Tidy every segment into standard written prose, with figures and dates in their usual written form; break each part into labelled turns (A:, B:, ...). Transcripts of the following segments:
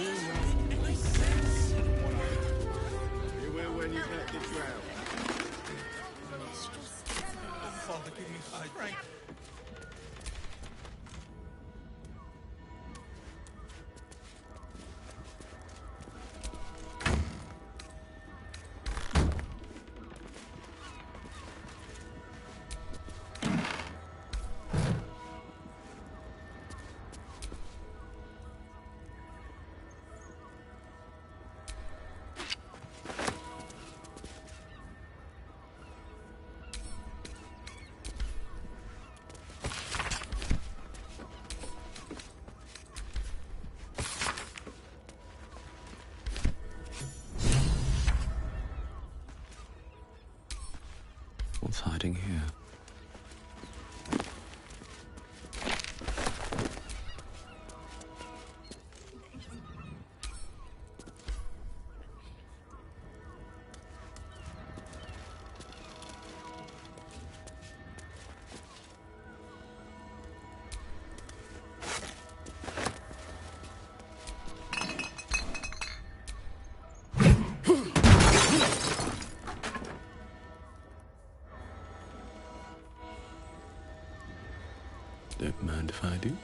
A: You will when you've met the drought.
B: Father, give me strength.
C: What's hiding here? Don't mind if I do.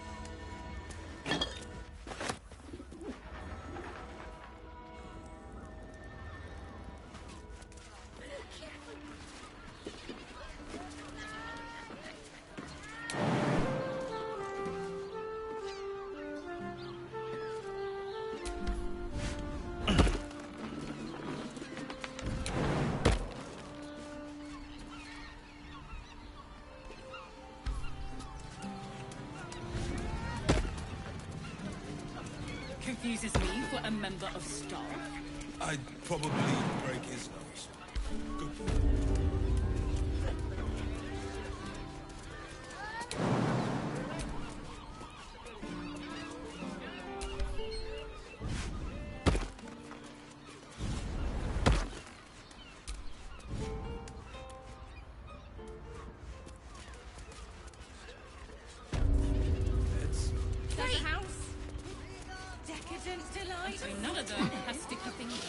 D: Confuses me for a member of staff.
B: I'd probably break his nose. Good.
D: There's a house. Decadent delight. So none of them has sticky fingers.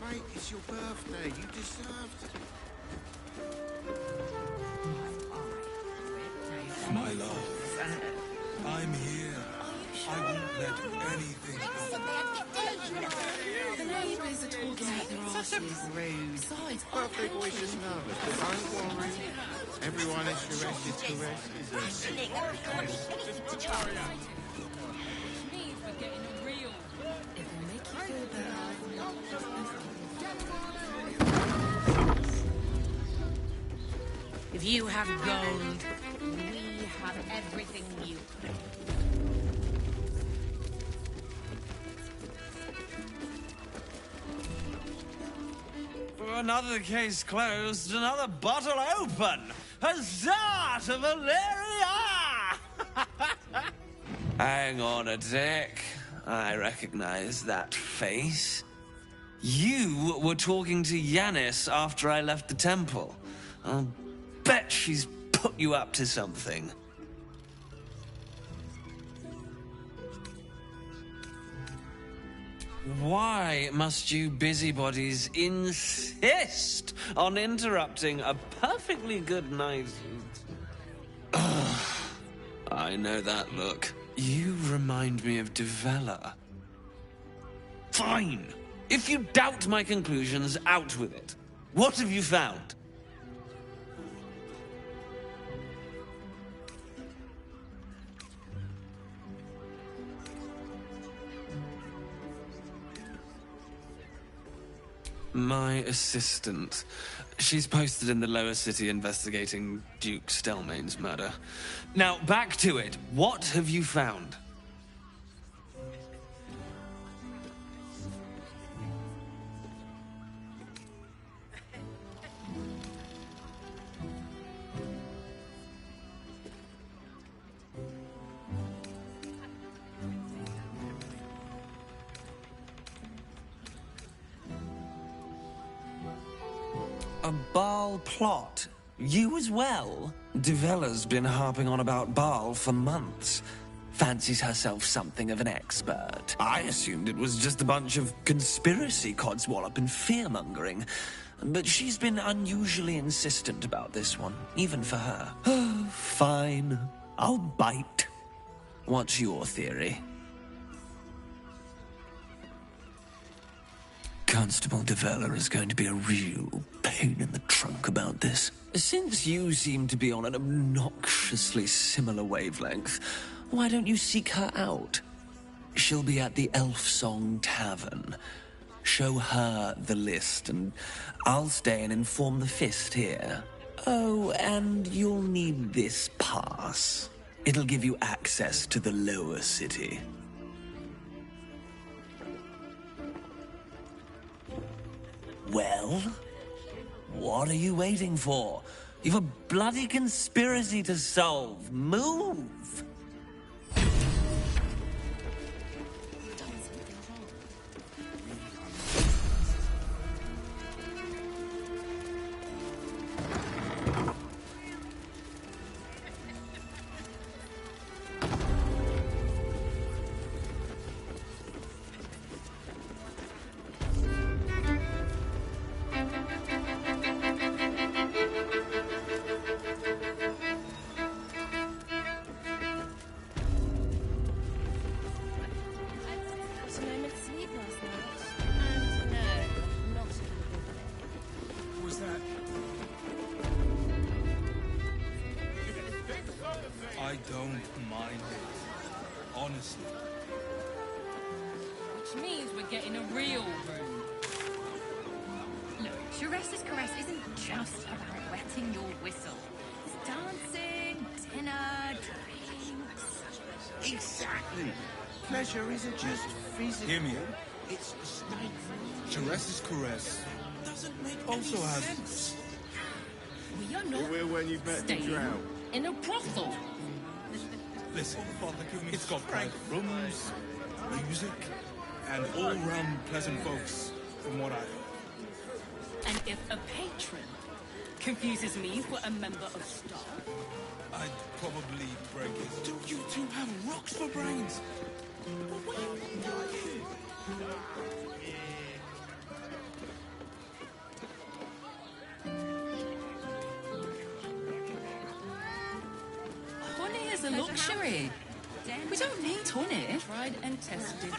A: Mate, it's your birthday. You deserved it.
B: My love, I'm here. I won't let anything happen.
D: The neighbours are talking out their asses. Besides,
A: Birthday boy's just nervous, but don't worry. Everyone is caressed.
D: need for getting a real. If they make you feel better. If you have gold, we have everything you.
E: Another case closed, another bottle open. Huzzah to Valeria! Hang on a tick. I recognize that face. You were talking to Yanis after I left the temple. I'll bet she's put you up to something. Why must you busybodies insist on interrupting a perfectly good night? I know that look. You remind me of Devella. Fine. If you doubt my conclusions, out with it. What have you found? My assistant. She's posted in the lower city investigating Duke Stelmane's murder. Now, back to it. What have you found? A Baal plot? You as well? Devella's been harping on about Baal for months. Fancies herself something of an expert. I assumed it was just a bunch of conspiracy codswallop and fear-mongering. But she's been unusually insistent about this one, even for her. Fine. I'll bite. What's your theory? Constable Devella is going to be a real pain in the trunk about this. Since you seem to be on an obnoxiously similar wavelength, why don't you seek her out? She'll be at the Elf Song Tavern. Show her the list, and I'll stay and inform the Fist here. Oh, and you'll need this pass. It'll give you access to the lower city. Well, what are you waiting for? You've a bloody conspiracy to solve. Move!
B: I don't mind it. Honestly.
D: Which means we're getting a real room. Look, Sharessa's caress isn't just about wetting your whistle. It's dancing, dinner, drinks.
A: Exactly. Pleasure isn't just physical.
B: Hear me.
A: It's a state.
B: Teresa's caress doesn't make also
A: any
B: has
A: sense.
D: We are not
A: You will when you've met the
D: staying
A: drought.
D: in a brothel.
B: Listen, it's got private rooms, music, and all-round pleasant folks, from what I heard.
D: And if a patron confuses me for a member of staff,
B: I'd probably break it. Do you two have rocks for brains?
D: honey is a luxury. We don't need honey. Tried and tested by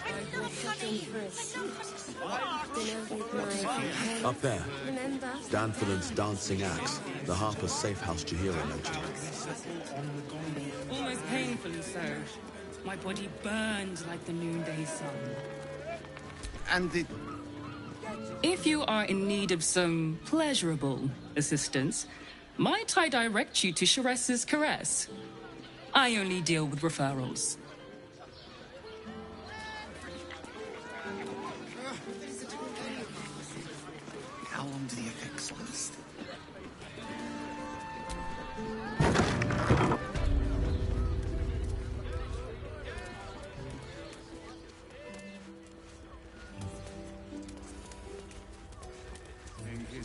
C: Up there, Danford's dancing axe, the Harper's safe house Jahira mentioned.
D: almost painfully so. My body burned like the noonday sun.
A: And the...
D: If you are in need of some pleasurable assistance, might I direct you to Sharessa's caress? I only deal with referrals.
A: How long do the effects last?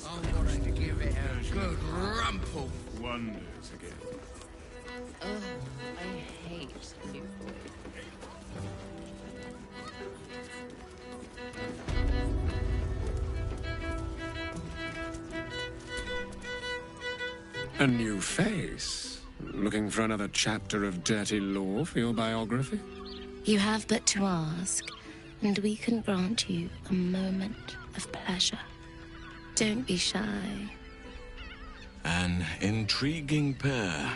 F: I'm going to give it a good rumple.
A: Wonders again.
D: Ugh, I hate you.
G: A new face? Looking for another chapter of dirty law for your biography?
H: You have but to ask, and we can grant you a moment of pleasure. Don't be shy.
C: An intriguing pair.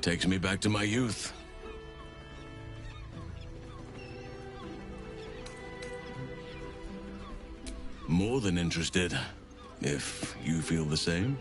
C: Takes me back to my youth. More than interested, if you feel the same.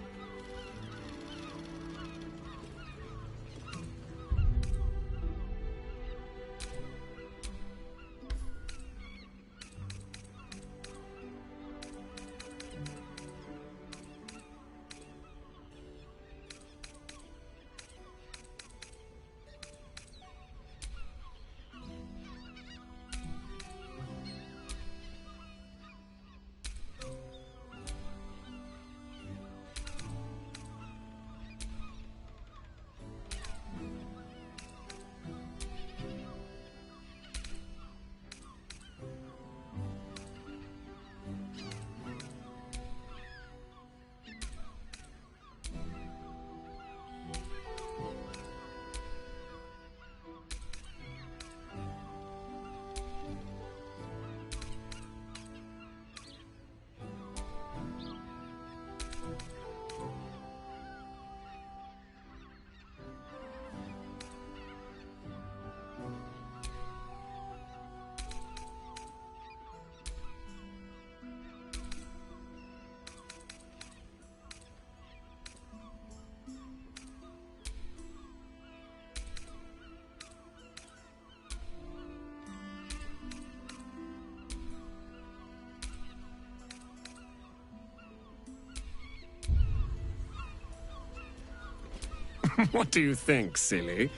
G: What do you think, silly?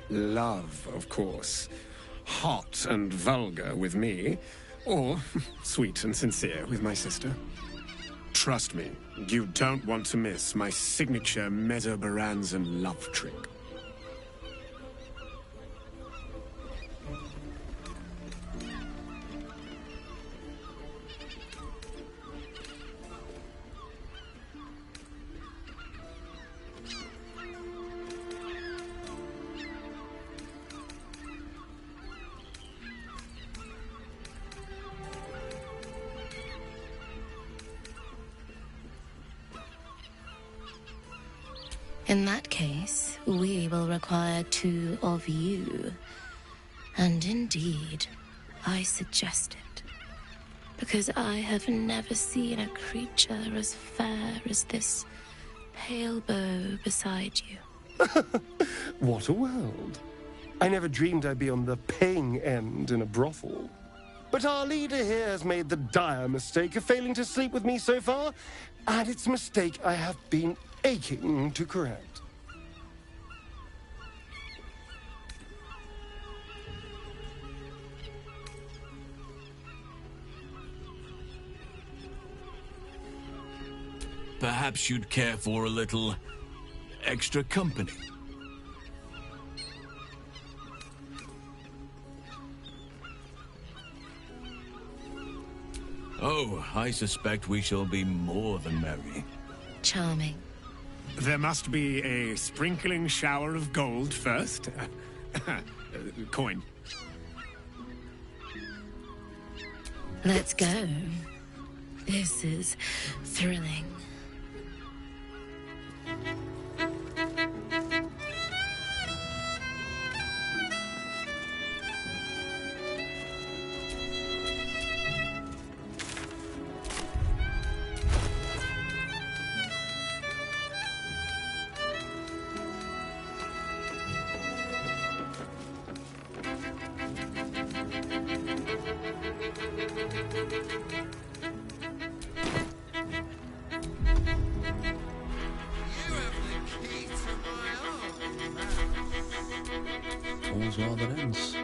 G: Love, of course. Hot and vulgar with me, or sweet and sincere with my sister. Trust me, you don't want to miss my signature Mesobaranzan love trick.
H: In that case, we will require 2 of you. And indeed, I suggest it. Because I have never seen a creature as fair as this pale bow beside you.
I: What a world. I never dreamed I'd be on the paying end in a brothel. But our leader here has made the dire mistake of failing to sleep with me so far, and it's a mistake I have been aching to correct.
B: Perhaps you'd care for a little extra company. Oh, I suspect we shall be more than merry.
H: Charming.
G: There must be a sprinkling shower of gold first. Coin.
H: Let's go. This is thrilling.
C: All's well that ends.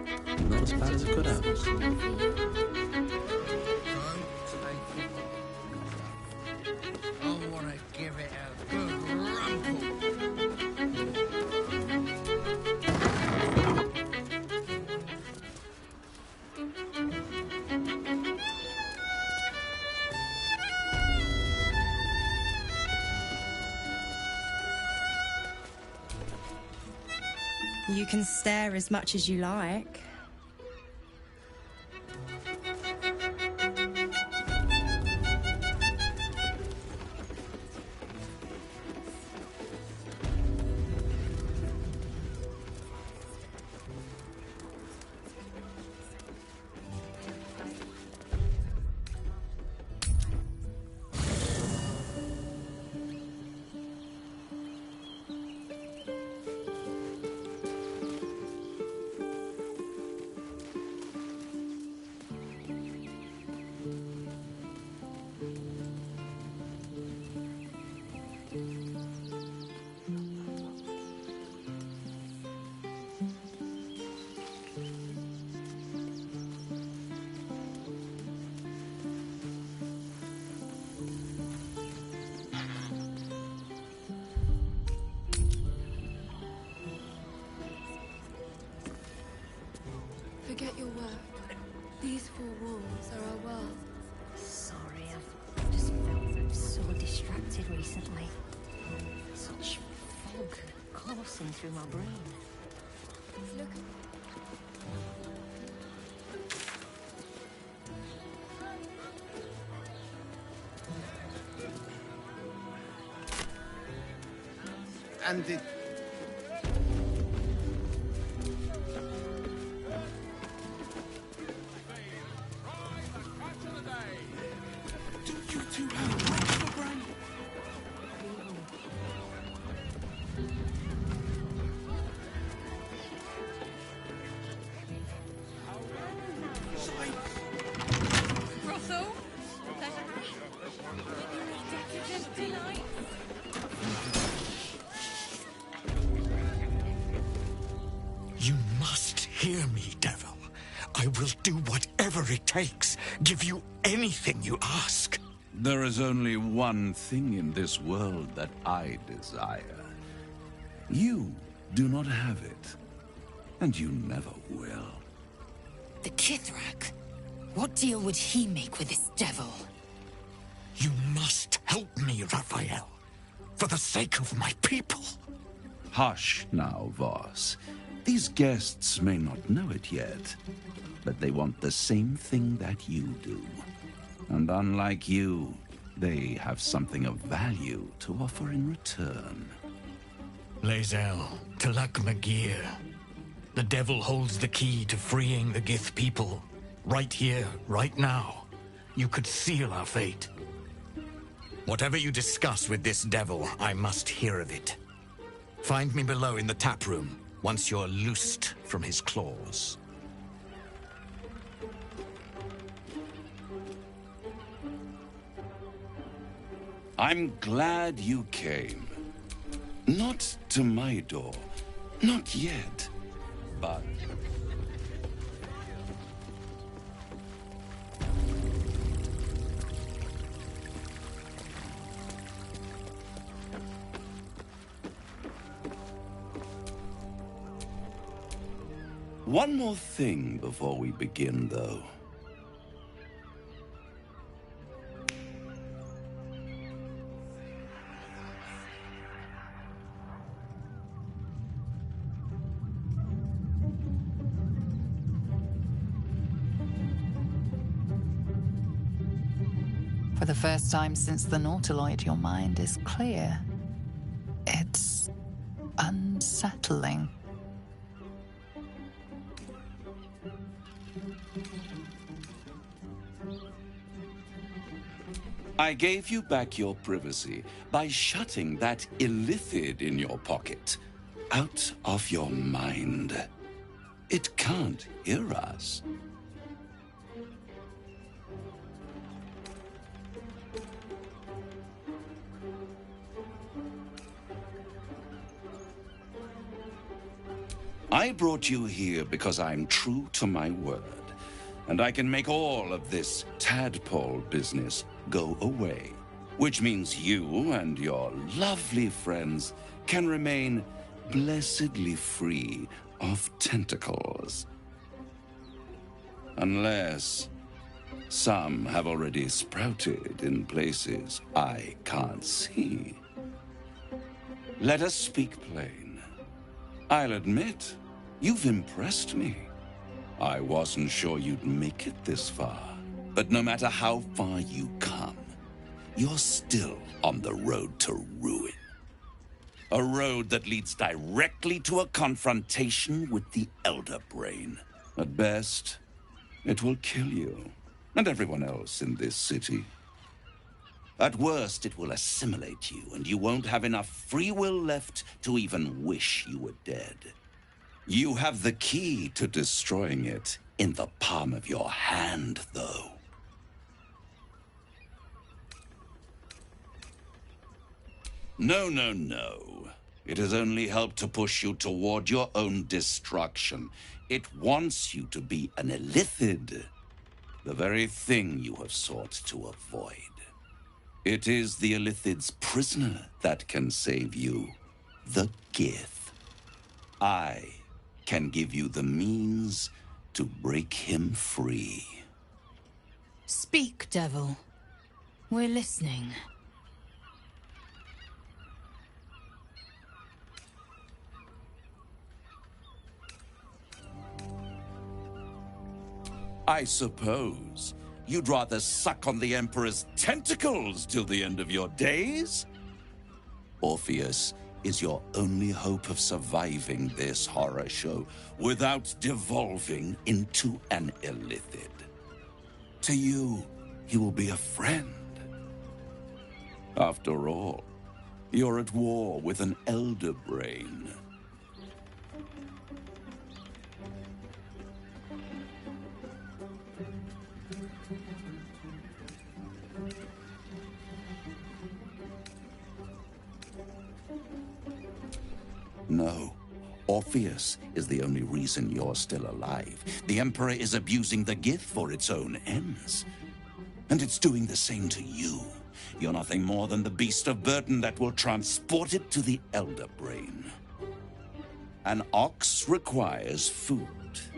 C: Not as bad as it could have.
F: I want to give it a good rumple.
J: You can stare as much as you like.
K: Forget your work. These 4 walls are our world.
L: Sorry, I've just felt so distracted recently. Such fog coursing through my brain.
K: Look.
A: And it...
B: Don't you two have rocks for brain?
D: Russell? Decadent delight.
M: do whatever it takes, give you anything you ask.
B: There is only one thing in this world that I desire. You do not have it, and you never will.
N: The Kithrak? What deal would he make with this devil?
M: You must help me, Raphael. For the sake of my people.
B: Hush now, Voss. These guests may not know it yet, but they want the same thing that you do. And unlike you, they have something of value to offer in return.
M: Lae'zel, Talak Magir. The devil holds the key to freeing the Gith people. Right here, right now. You could seal our fate. Whatever you discuss with this devil, I must hear of it. Find me below in the tap room, once you're loosed from his claws.
B: I'm glad you came. Not to my door. Not yet. But... One more thing before we begin, though.
O: For the first time since the Nautiloid, your mind is clear. It's unsettling.
B: I gave you back your privacy by shutting that illithid in your pocket out of your mind. It can't hear us. I brought you here because I'm true to my word, and I can make all of this tadpole business go away, which means you and your lovely friends can remain blessedly free of tentacles. Unless some have already sprouted in places I can't see. Let us speak plain. I'll admit, you've impressed me. I wasn't sure you'd make it this far. But no matter how far you come, you're still on the road to ruin. A road that leads directly to a confrontation with the Elder Brain. At best, it will kill you, and everyone else in this city. At worst, it will assimilate you, and you won't have enough free will left to even wish you were dead. You have the key to destroying it in the palm of your hand, though. No, no, no. It has only helped to push you toward your own destruction. It wants you to be an illithid, the very thing you have sought to avoid. It is the illithid's prisoner that can save you, the Gith. I can give you the means to break him free.
N: Speak, devil. We're listening.
B: I suppose you'd rather suck on the Emperor's tentacles till the end of your days? Orpheus is your only hope of surviving this horror show without devolving into an illithid. To you, he will be a friend. After all, you're at war with an Elder Brain. No, Orpheus is the only reason you're still alive. The Emperor is abusing the Gith for its own ends. And it's doing the same to you. You're nothing more than the beast of burden that will transport it to the Elder Brain. An ox requires food,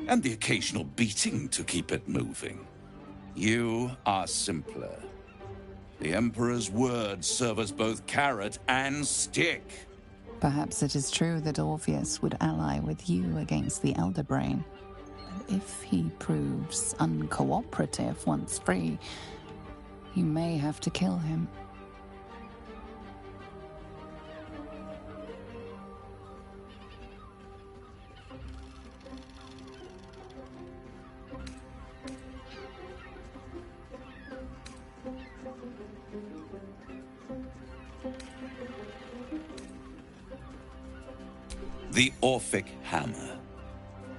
B: and the occasional beating to keep it moving. You are simpler. The Emperor's words serve as both carrot and stick.
O: Perhaps it is true that Orpheus would ally with you against the Elder Brain. But if he proves uncooperative once free, you may have to kill him.
B: The Orphic Hammer.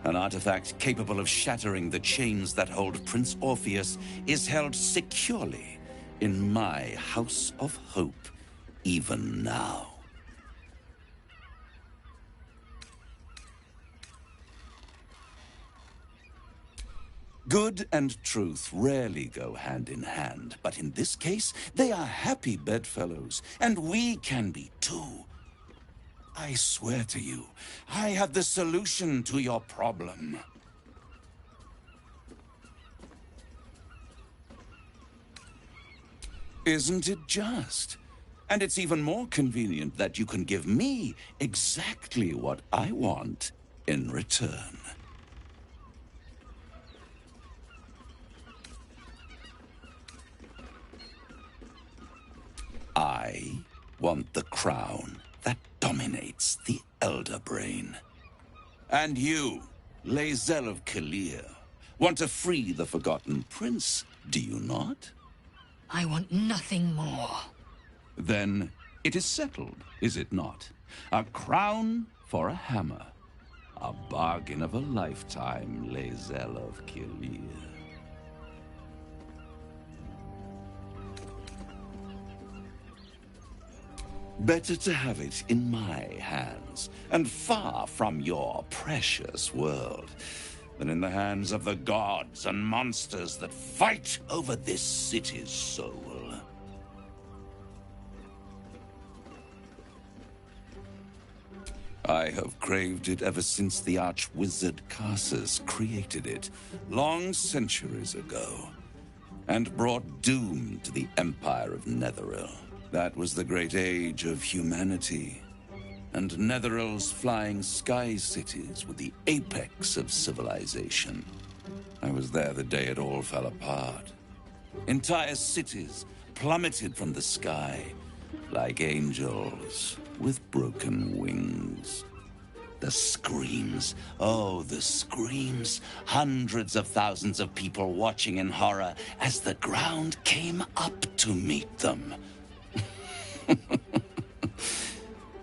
B: An artifact capable of shattering the chains that hold Prince Orpheus is held securely in my House of Hope, even now. Good and truth rarely go hand in hand, but in this case, they are happy bedfellows, and we can be too. I swear to you, I have the solution to your problem. Isn't it just? And it's even more convenient that you can give me exactly what I want in return. I want the crown that dominates the Elder Brain. And you, Lae'zel of Kalir, want to free the Forgotten Prince, do you not?
N: I want nothing more.
B: Then it is settled, is it not? A crown for a hammer. A bargain of a lifetime, Lae'zel of Kalir. Better to have it in my hands, and far from your precious world, than in the hands of the gods and monsters that fight over this city's soul. I have craved it ever since the arch-wizard Karsus created it, long centuries ago, and brought doom to the Empire of Netheril. That was the great age of humanity, and Netheril's flying sky cities were the apex of civilization. I was there the day it all fell apart. Entire cities plummeted from the sky, like angels with broken wings. The screams, oh, the screams. Hundreds of thousands of people watching in horror as the ground came up to meet them.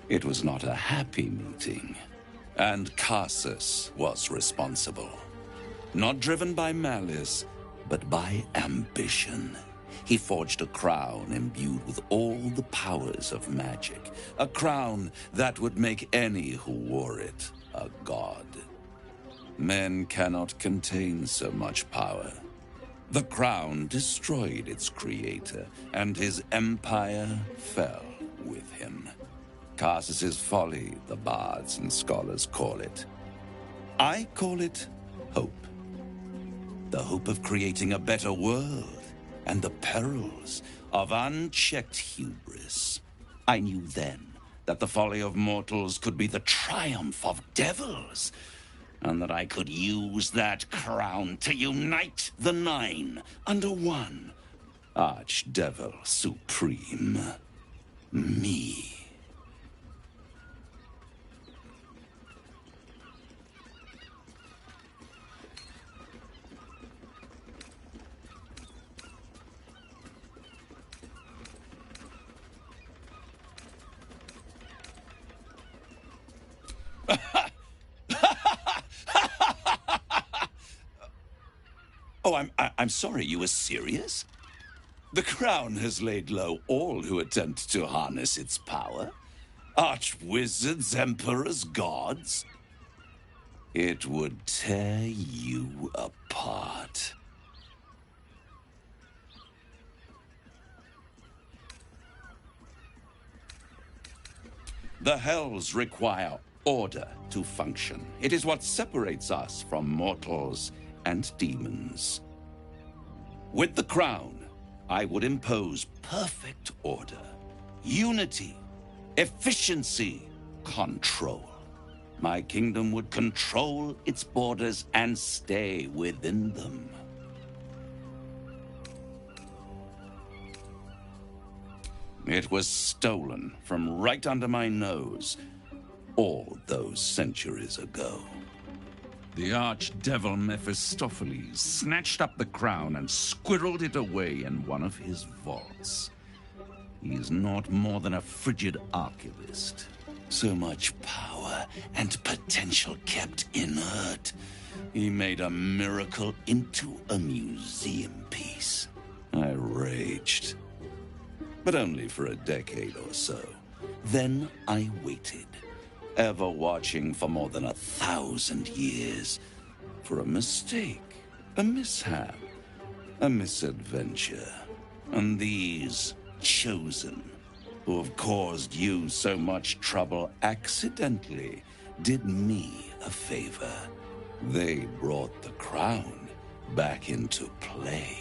B: It was not a happy meeting, and Karsus was responsible. Not driven by malice, but by ambition. He forged a crown imbued with all the powers of magic. A crown that would make any who wore it a god. Men cannot contain so much power. The crown destroyed its creator, and his empire fell with him. Karsus's folly, the bards and scholars call it. I call it hope. The hope of creating a better world, and the perils of unchecked hubris. I knew then that the folly of mortals could be the triumph of devils, and that I could use that crown to unite the Nine under one Archdevil Supreme. Me. Oh, I'm sorry, you were serious? The crown has laid low all who attempt to harness its power. Archwizards, emperors, gods. It would tear you apart. The Hells require order to function. It is what separates us from mortals and demons. With the crown, I would impose perfect order, unity, efficiency, control. My kingdom would control its borders and stay within them. It was stolen from right under my nose all those centuries ago. The archdevil Mephistopheles snatched up the crown and squirreled it away in one of his vaults. He is not more than a frigid archivist. So much power and potential kept inert. He made a miracle into a museum piece. I raged. But only for a decade or so. Then I waited, ever watching for more than 1,000 years, for a mistake, a mishap, a misadventure. And these chosen, who have caused you so much trouble accidentally, did me a favor. They brought the crown back into play.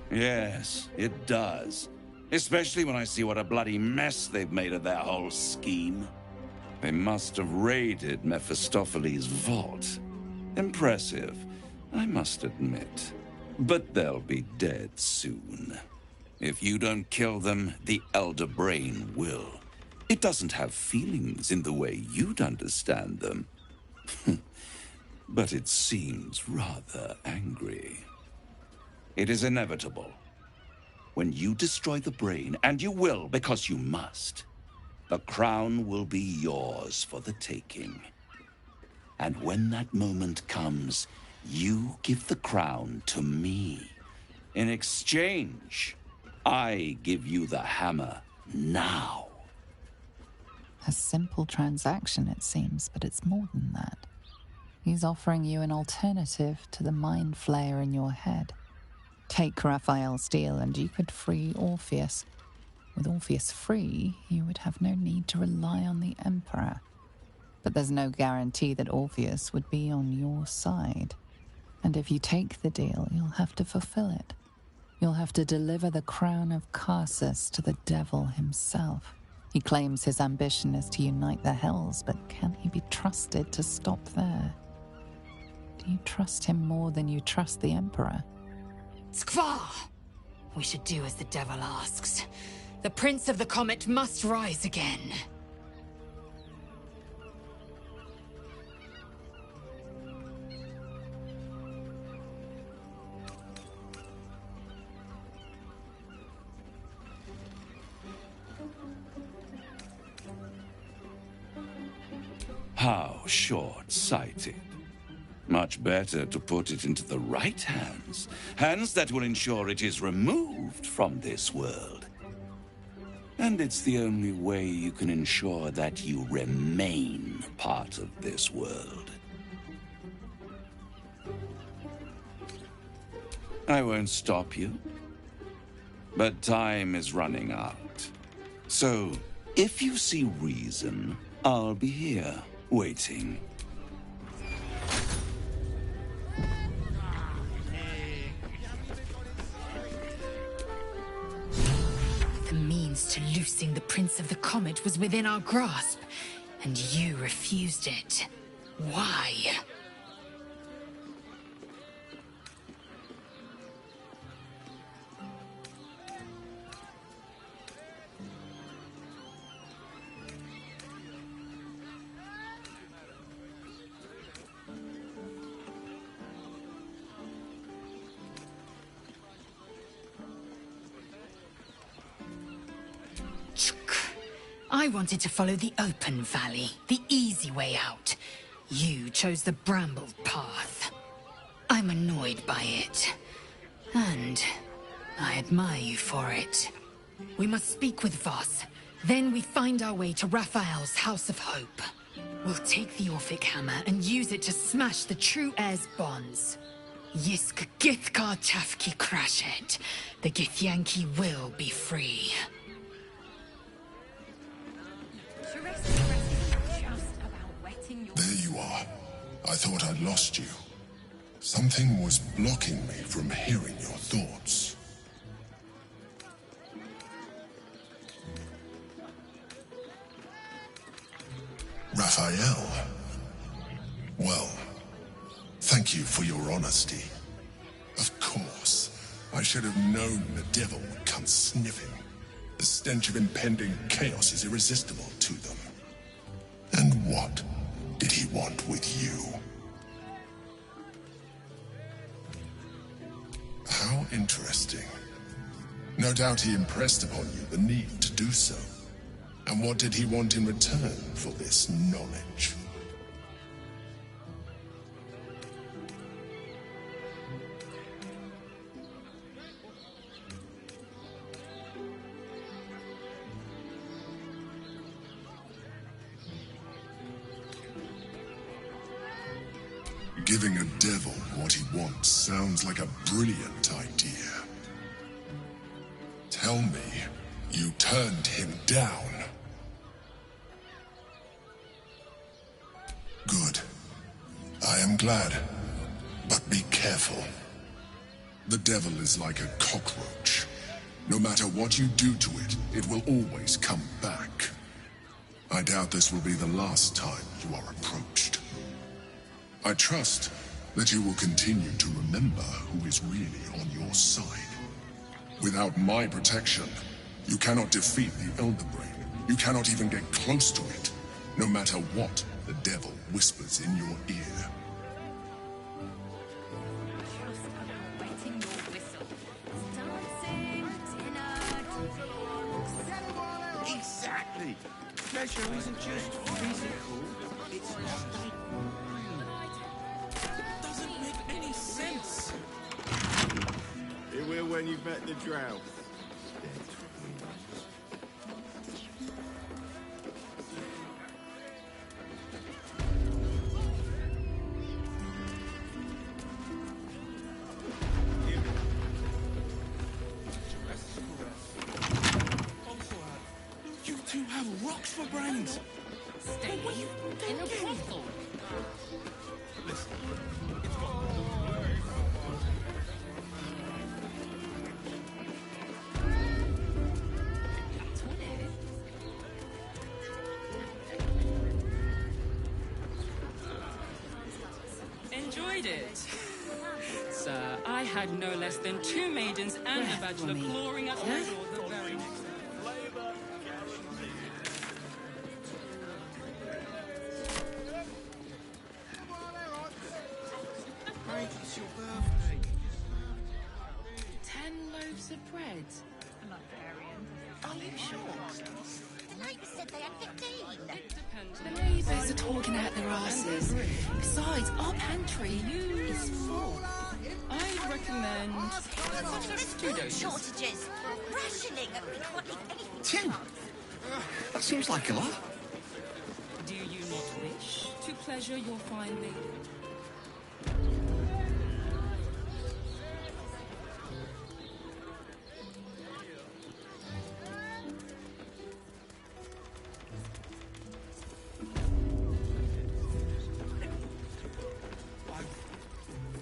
B: Yes, it does. Especially when I see what a bloody mess they've made of their whole scheme. They must have raided Mephistopheles' vault. Impressive, I must admit. But they'll be dead soon. If you don't kill them, the Elder Brain will. It doesn't have feelings in the way you'd understand them. But it seems rather angry. It is inevitable. When you destroy the brain, and you will because you must, the crown will be yours for the taking. And when that moment comes, you give the crown to me. In exchange, I give you the hammer now.
O: A simple transaction, it seems, but it's more than that. He's offering you an alternative to the mind flayer in your head. Take Raphael's steel and you could free Orpheus. With Orpheus free, you would have no need to rely on the Emperor. But there's no guarantee that Orpheus would be on your side. And if you take the deal, you'll have to fulfill it. You'll have to deliver the crown of Carsus to the devil himself. He claims his ambition is to unite the Hells, but can he be trusted to stop there? Do you trust him more than you trust the Emperor?
N: Skvar! We should do as the devil asks. The Prince of the Comet must rise again.
B: How short-sighted. Much better to put it into the right hands. Hands that will ensure it is removed from this world. And it's the only way you can ensure that you remain part of this world. I won't stop you. But time is running out. So, if you see reason, I'll be here, waiting.
N: The means to loosing the Prince of the Comet was within our grasp, and you refused it. Why? I wanted to follow the open valley, the easy way out. You chose the brambled path. I'm annoyed by it. And I admire you for it. We must speak with Voss. Then we find our way to Raphael's House of Hope. We'll take the Orphic Hammer and use it to smash the true heir's bonds. Yisk Githkar Tafki Crashet. The Githyanki will be free.
P: There you are. I thought I'd lost you. Something was blocking me from hearing your thoughts. Raphael. Well, thank you for your honesty. Of course, I should have known the devil would come sniffing. The stench of impending chaos is irresistible to them. And what did he want with you? How interesting. No doubt he impressed upon you the need to do so. And what did he want in return for this knowledge? Giving a devil what he wants sounds like a brilliant idea. Tell me, you turned him down. Good. I am glad. But be careful. The devil is like a cockroach. No matter what you do to it, it will always come back. I doubt this will be the last time you are approached. I trust that you will continue to remember who is really on your side. Without my protection, you cannot defeat the Elder Brain. You cannot even get close to it, no matter what the devil whispers in your ear.
A: Exactly. Pleasure isn't just physical, it's a state.
F: Doesn't make any sense.
A: It will when you've met the drow.
F: You two have rocks for brains.
D: Stay in a brothel.
F: Listen,
Q: Enjoyed it. Sir, I had no less than 2 maidens and a bachelor clawing at my door the very next day.
A: Frank, it's your birthday.
Q: 10 loaves of bread. I'm not variant.
L: Are you sure? The neighbours said they had 15.
Q: It depends.
R: The neighbours are talking out their asses. Besides, our pantry is full.
Q: I'd recommend
L: There's
Q: 2
L: food
Q: doses.
L: shortages. Rationing. We can't eat anything.
S: 10? That seems like a lot.
Q: Do you not wish to pleasure your fine lady?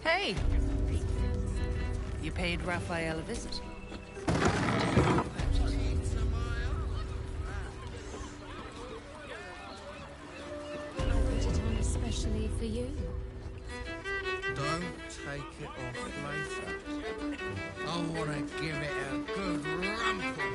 R: Hey! You paid Raphael a visit.
K: Put it on especially for you.
F: don't take it off later. I want to give it a good rumple.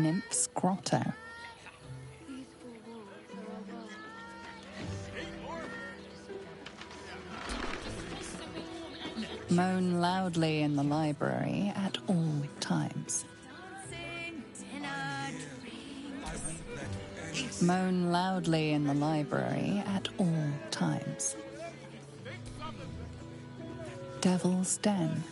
O: Nymph's Grotto. Moan loudly in the library at all times.
D: Dancing, dinner, drinks.
O: Moan loudly in the library at all times. Devil's Den.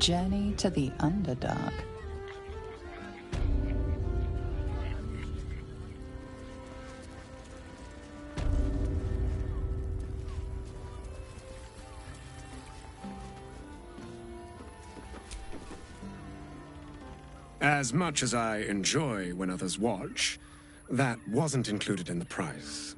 O: Journey to the Underdark.
G: As much as I enjoy when others watch, that wasn't included in the price.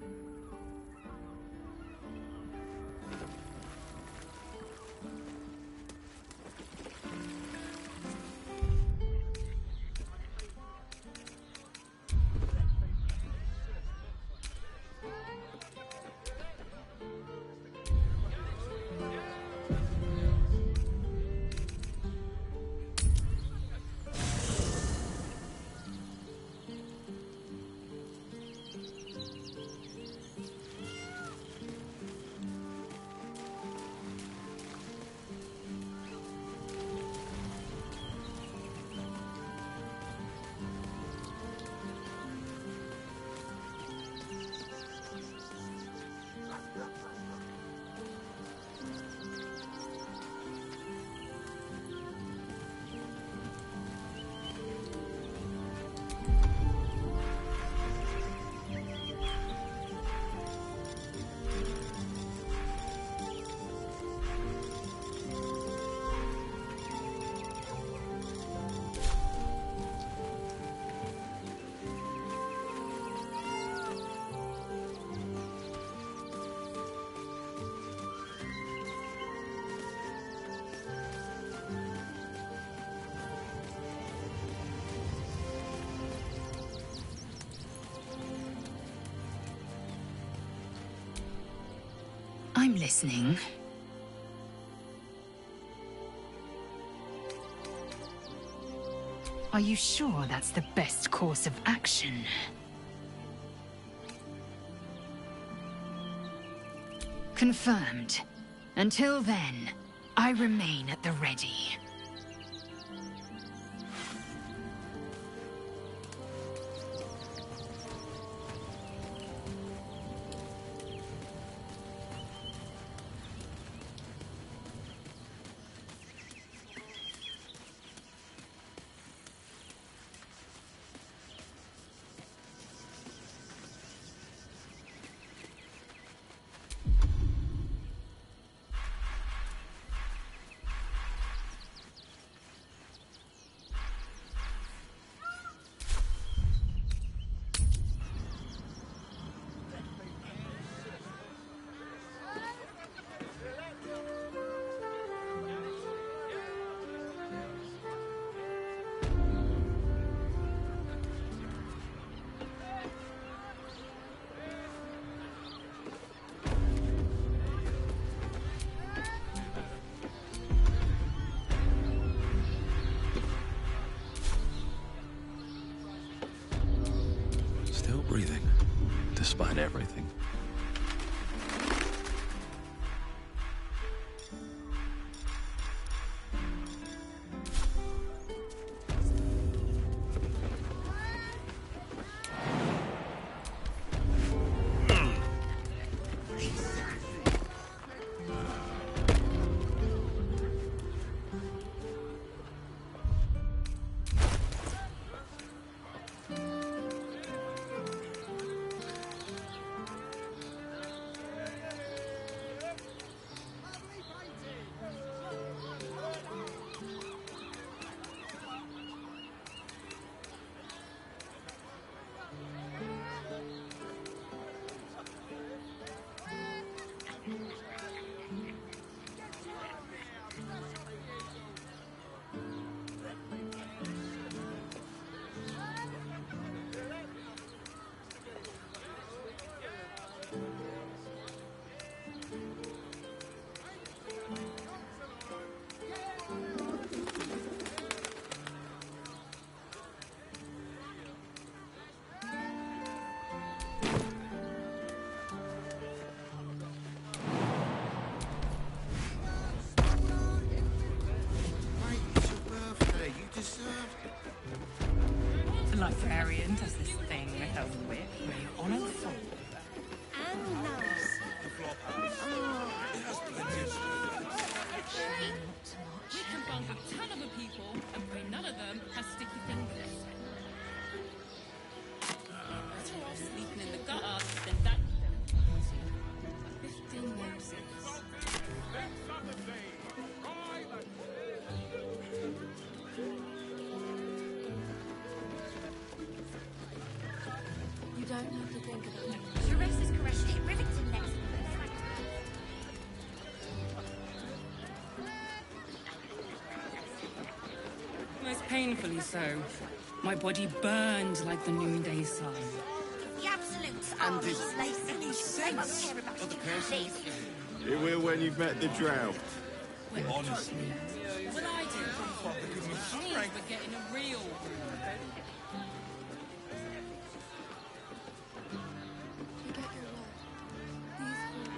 N: I'm listening. Are you sure that's the best course of action? Confirmed. Until then, I remain at the ready.
Q: barbarian does this thing with her whip where you're on a fall.
L: And nice.
Q: We can bunk a ton of people and pray none of them has sticky fingers. Better off sleeping in the gutter than that. 15 roses.
K: You don't have to think about it.
L: Jerez is correct. Rivington next.
Q: Most painfully so. My body burned like the noonday sun.
L: The absolutes
A: And
L: are
A: does
L: these
A: it make
L: laces.
A: any
L: I
A: sense
L: won't care about
A: of the
L: you.
A: person?
L: Please.
A: It will when you've met the drought.
Q: Honestly. Well, I did. Jeez, we're getting a real
K: Forget your work. These four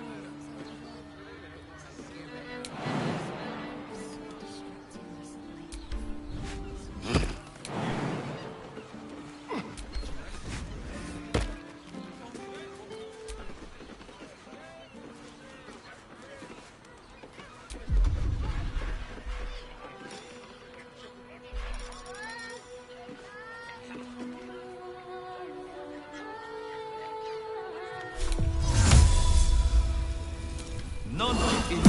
T: None in.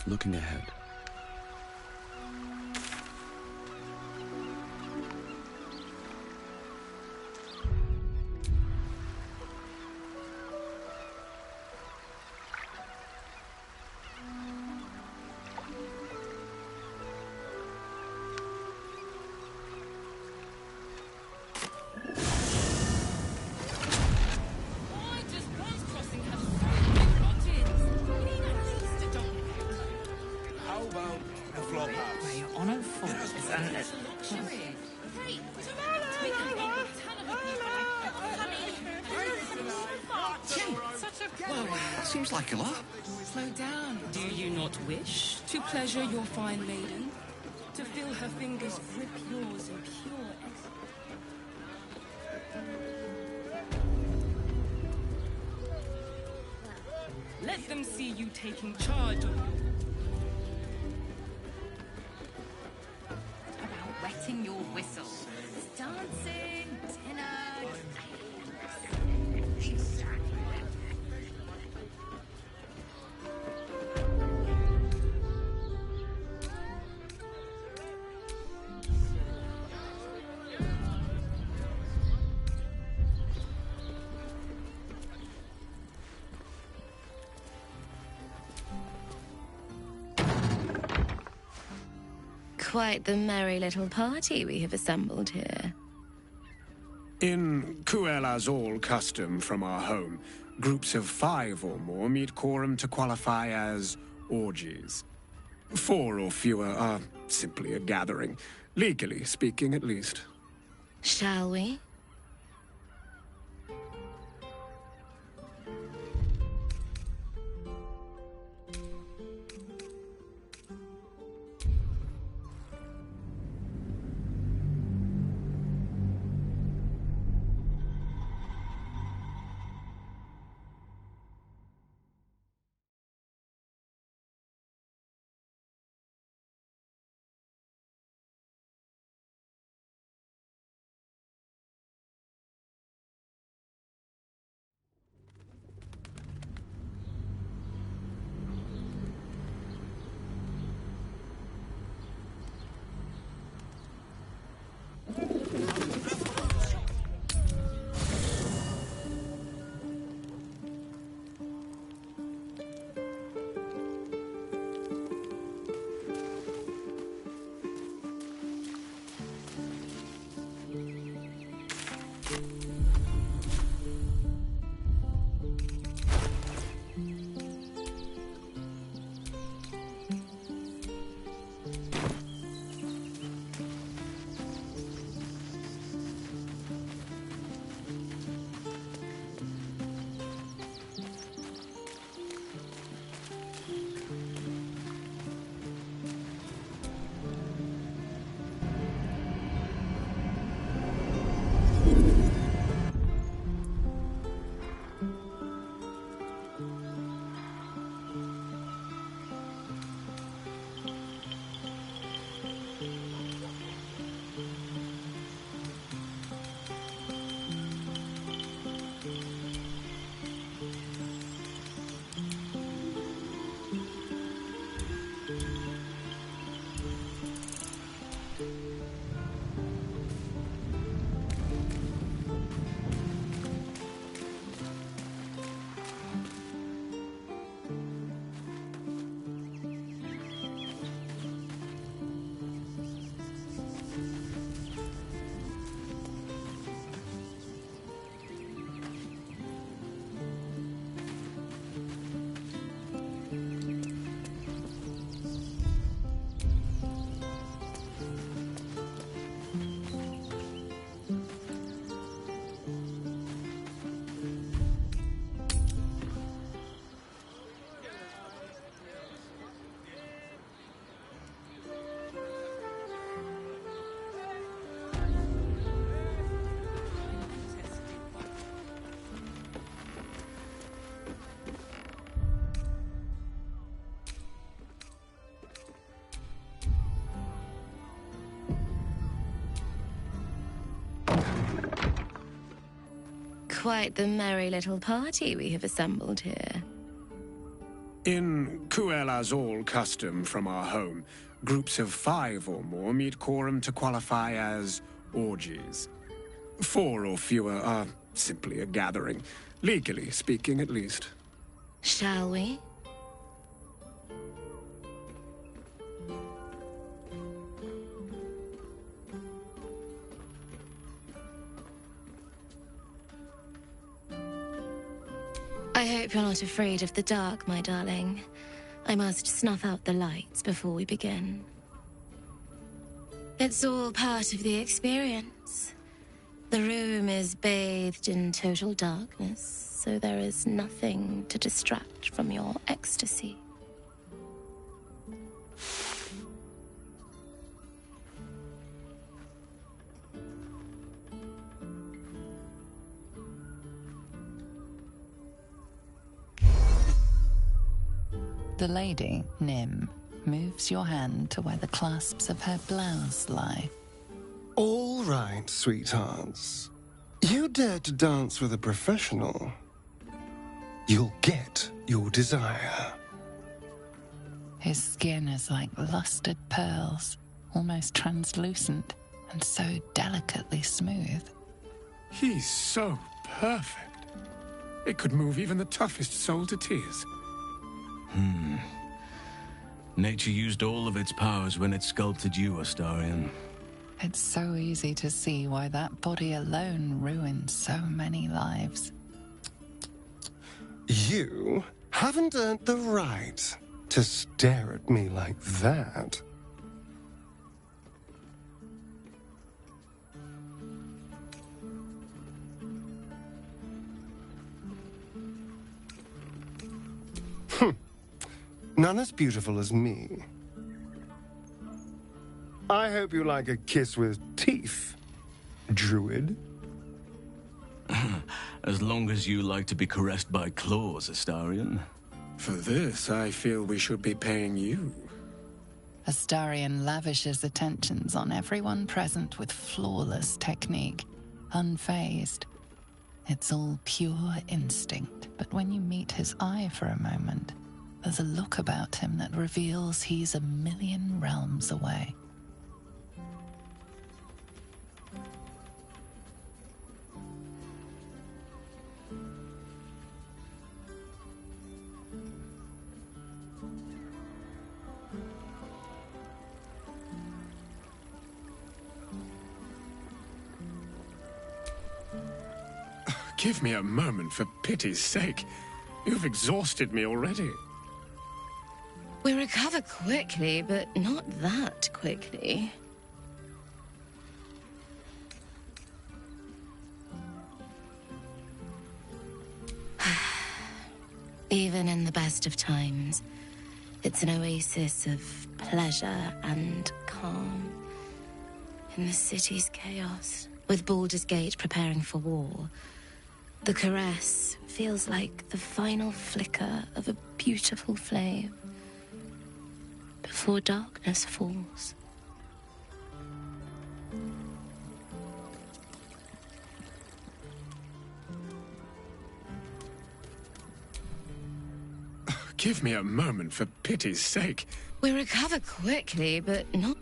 C: Looking ahead.
Q: Why does one's crossing have so many buttons? We need at least a double.
S: How about a flop house?
Q: Where you're on a fall and it's luxury. Great. We can bunk a ton of people. Such a
S: Well, seems like a lot.
Q: Slow down. Do you not wish to pleasure your fine maiden? To feel her fingers grip yours in pure ecstasy? Let them see you taking charge of your... About wetting your whistle. Dancing, dinner,
H: Quite the merry little party we have assembled here.
G: In Kuel-Azul custom from our home, groups of 5 or more meet quorum to qualify as orgies. 4 or fewer are simply a gathering, legally speaking at least.
H: Shall we? Quite the merry little party we have assembled here.
G: In Kuel-Azul custom from our home, groups of 5 or more meet quorum to qualify as orgies. 4 or fewer are simply a gathering, legally speaking at least.
H: Shall we? I hope you're not afraid of the dark, my darling. I must snuff out the lights before we begin. It's all part of the experience. The room is bathed in total darkness, so there is nothing to distract from your ecstasy.
O: The lady, Nim, moves your hand to where the clasps of her blouse lie.
I: All right, sweethearts. You dare to dance with a professional. You'll get your desire.
O: His skin is like lustered pearls, almost translucent, and so delicately smooth.
G: He's so perfect. It could move even the toughest soul to tears.
T: Nature used all of its powers when it sculpted you, Astarion.
O: It's so easy to see why that body alone ruined so many lives.
I: You haven't earned the right to stare at me like that. None as beautiful as me. I hope you like a kiss with teeth, druid.
T: As long as you like to be caressed by claws, Astarion.
G: For this, I feel we should be paying you.
O: Astarion lavishes attentions on everyone present with flawless technique, unfazed. It's all pure instinct, but when you meet his eye for a moment, there's a look about him that reveals he's a million realms away.
G: Give me a moment, for pity's sake. You've exhausted me already.
H: We recover quickly, but not that quickly. Even in the best of times, it's an oasis of pleasure and calm. In the city's chaos, with Baldur's Gate preparing for war, the caress feels like the final flicker of a beautiful flame before darkness falls.
G: Give me a moment, for pity's sake.
H: We recover quickly, but not...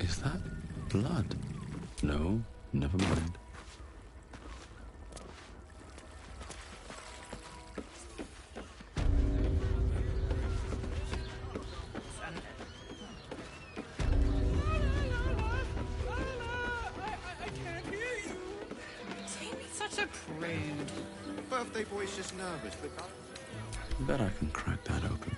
C: Is that blood? No, never mind.
Q: Such a prude.
A: Birthday boy's just nervous, but...
C: Bet I can crack that open.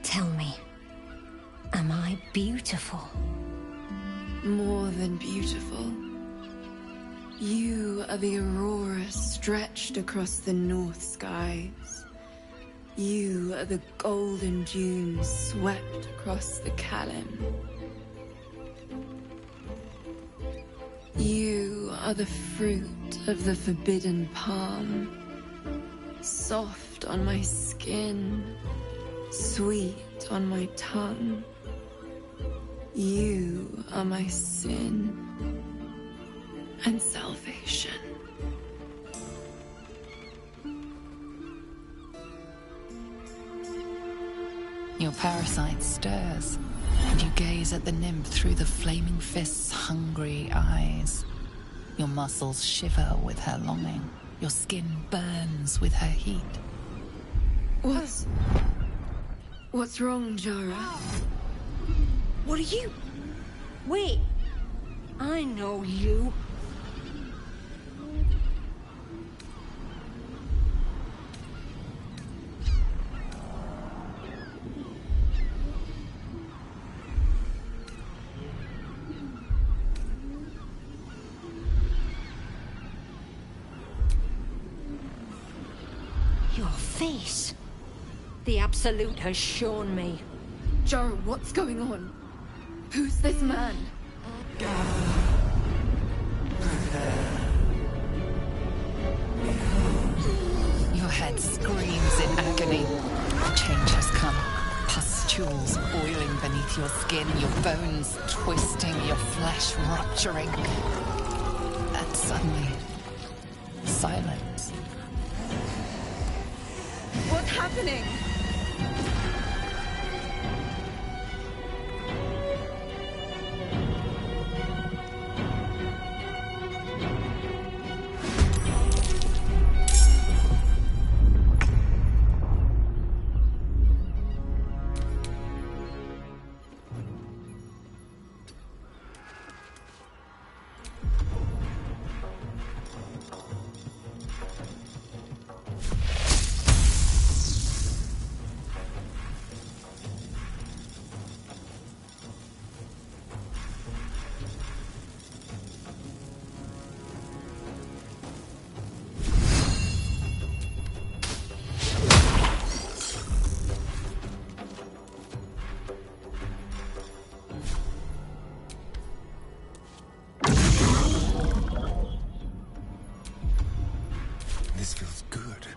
L: Tell me, am I beautiful?
R: more than beautiful. You are the aurora stretched across the north skies. You are the golden dunes swept across the Calym. You are the fruit of the forbidden palm, soft on my skin, sweet on my tongue. You are my sin and salvation.
O: Your parasite stirs, and you gaze at the nymph through the flaming fist's hungry eyes. Your muscles shiver with her longing. Your skin burns with her heat.
R: What's wrong, Jara?
L: What are you? Wait. I know you. Your face. The Absolute has shown me.
R: Jara, what's going on? Who's this man?
O: Your head screams in agony. Change has come. Pustules boiling beneath your skin, your bones twisting, your flesh rupturing. And suddenly, silence.
R: What's happening?
I: This feels good.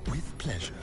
I: With pleasure.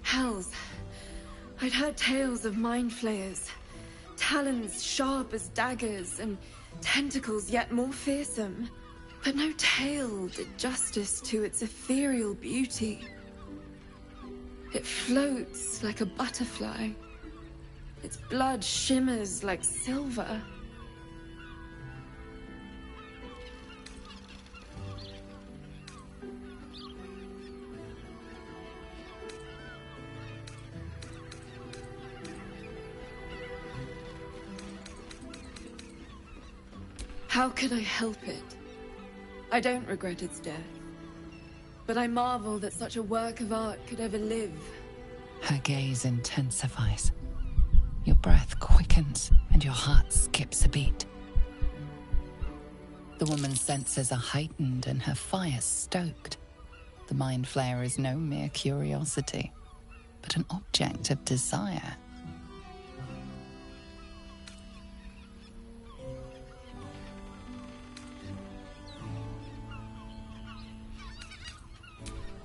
R: Hells. I'd heard tales of mind flayers. Talons sharp as daggers and tentacles yet more fearsome. But no tale did justice to its ethereal beauty. It floats like a butterfly. Its blood shimmers like silver. How could I help it? I don't regret its death. But I marvel that such a work of art could ever live.
O: Her gaze intensifies. Your breath quickens and your heart skips a beat. The woman's senses are heightened and her fire stoked. The mind flayer is no mere curiosity, but an object of desire.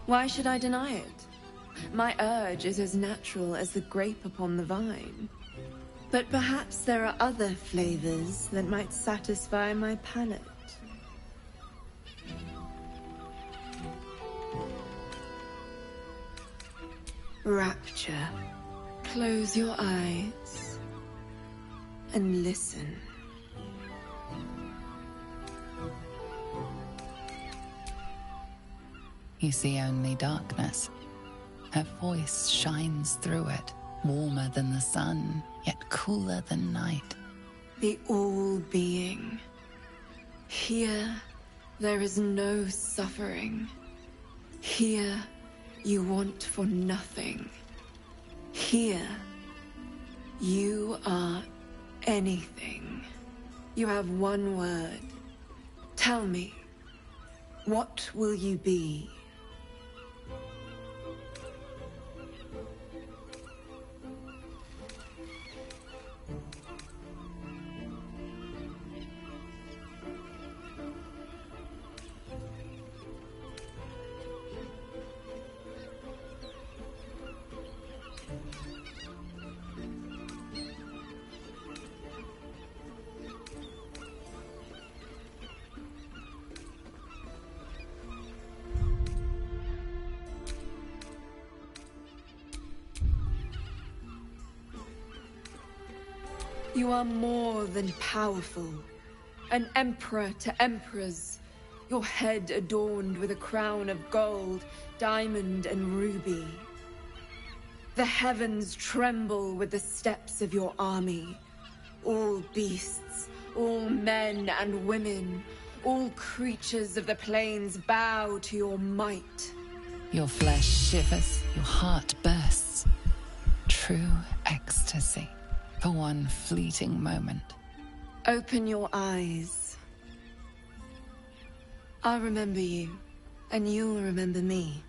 R: Why should I deny it? My urge is as natural as the grape upon the vine. But perhaps there are other flavors that might satisfy my palate. Rapture. Close your eyes and listen.
O: You see only darkness. Her voice shines through it, warmer than the sun, yet cooler than night.
R: The all-being. Here, there is no suffering. Here, you want for nothing. Here, you are anything. You have one word. Tell me, what will you be? You are more than powerful. An emperor to emperors. Your head adorned with a crown of gold, diamond, and ruby. The heavens tremble with the steps of your army. All beasts, all men and women, all creatures of the plains bow to your might.
O: Your flesh shivers, your heart bursts. True ecstasy. For one fleeting moment.
R: Open your eyes. I'll remember you, and you'll remember me.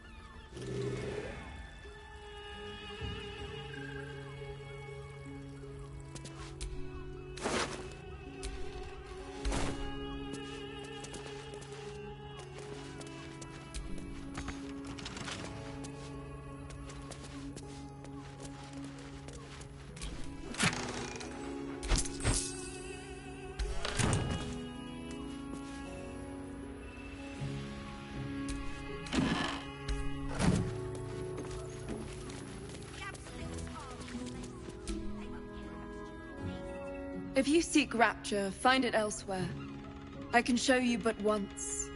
R: If you seek rapture, find it elsewhere. I can show you but once.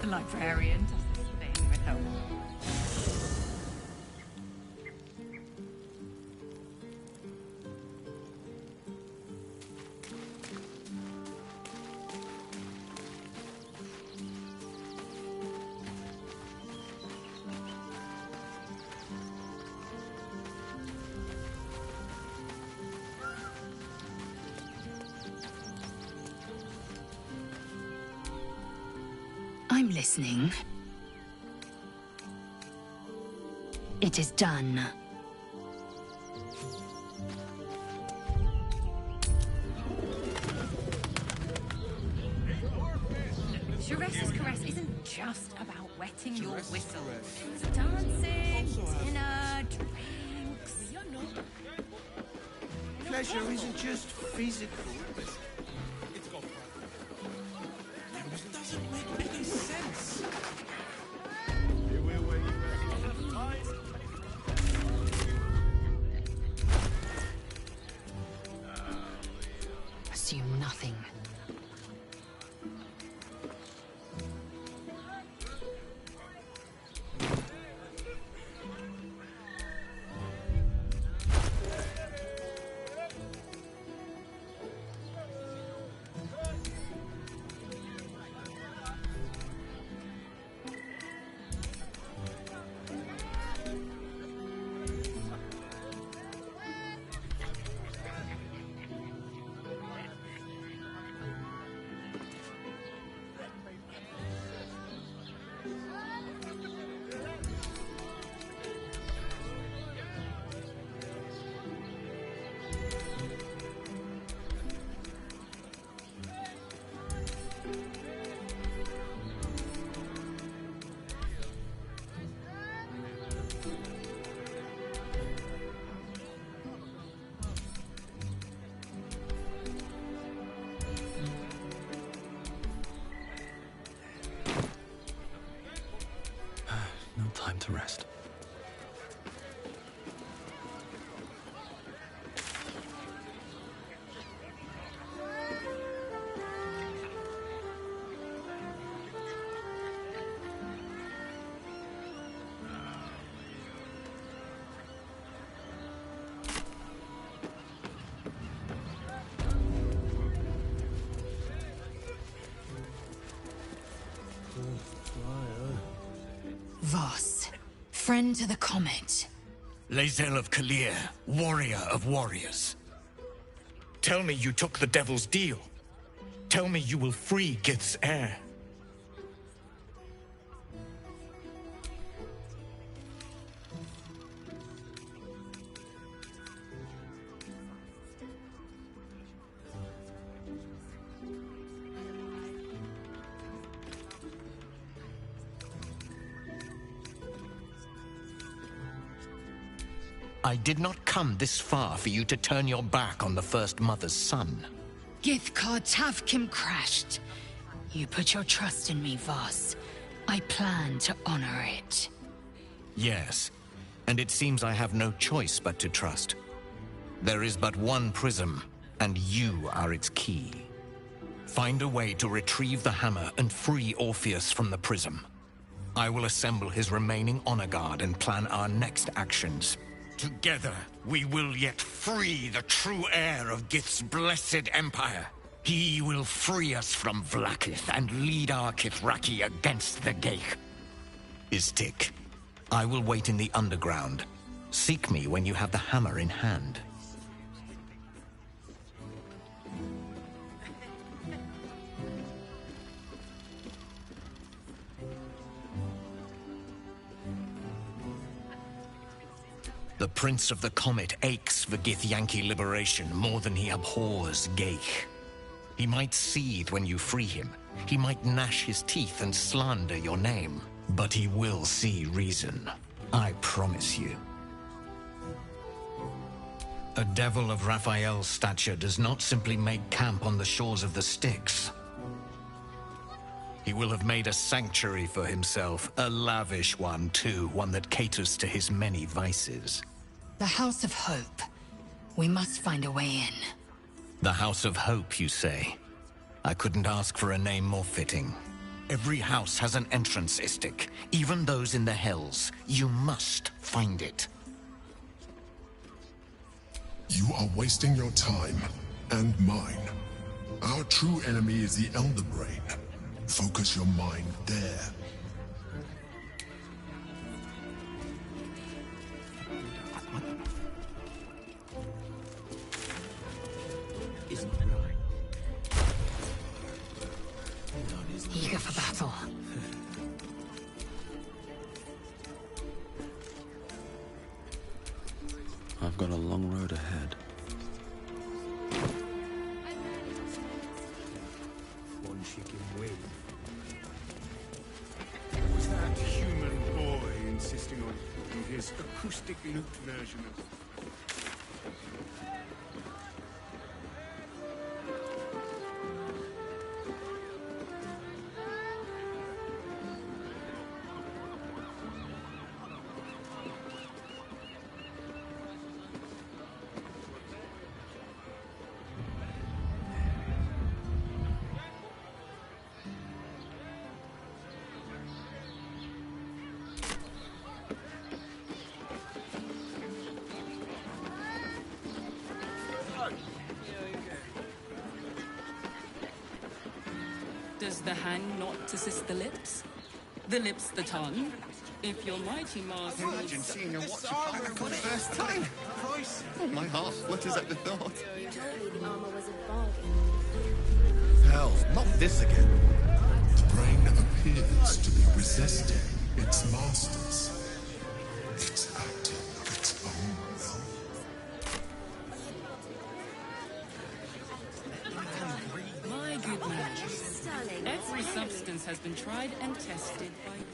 D: The librarian does this thing with her.
N: I'm listening. It is done.
D: Sharessa's caress isn't just about wetting your whistle. It's dancing, dinner, drinks.
F: Pleasure isn't just physical.
S: It doesn't make any sense.
N: Assume nothing.
T: No time to rest.
N: Voss, friend to the comet.
M: Lae'zel of Kalir, warrior of warriors. Tell me you took the devil's deal. Tell me you will free Gith's heir. I did not come this far for you to turn your back on the First Mother's son.
N: Githkar Tavkim crashed. You put your trust in me, Voss. I plan to honor it.
M: Yes, and it seems I have no choice but to trust. There is but one prism, and you are its key. Find a way to retrieve the hammer and free Orpheus from the prism. I will assemble his remaining honor guard and plan our next actions. Together, we will yet free the true heir of Gith's blessed empire. He will free us from Vlaakith and lead our Kithraki against the Geich. Istik, I will wait in the underground. Seek me when you have the hammer in hand. The Prince of the Comet aches for Githyanki liberation more than he abhors Geich. He might seethe when you free him. He might gnash his teeth and slander your name. But he will see reason. I promise you. A devil of Raphael's stature does not simply make camp on the shores of the Styx. He will have made a sanctuary for himself, a lavish one too, one that caters to his many vices.
N: The House of Hope. We must find a way in.
M: The House of Hope, you say? I couldn't ask for a name more fitting. Every house has an entrance, Istik, even those in the Hells. You must find it.
P: You are wasting your time, and mine. Our true enemy is the Elder Brain. Focus your mind there.
N: Eager for battle.
C: I've got a long road ahead.
U: One chicken wing. Was that human boy insisting on his acoustic lute version of...
Q: Does the hand not assist the lips? The lips the tongue? If your mighty master...
A: Imagine seeing a watch of for the first time. Christ. Oh, my heart flutters at the thought.
K: You told me the armor was a bargain.
P: Hell, not this again. The brain appears to be resisting its masters. It's acting of its own will.
Q: My good man. Every substance has been tried and tested by yours.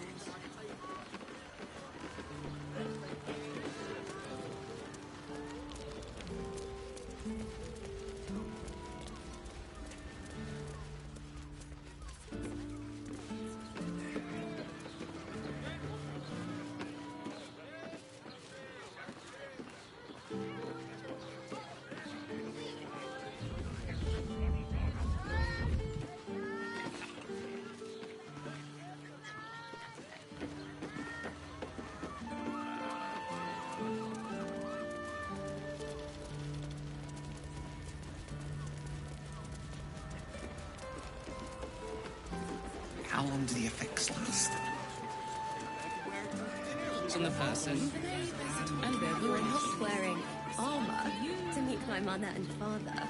A: How long do the effects last?
Q: It's on the person. And their
K: You are
Q: voice.
K: not wearing armor to meet my mother and father.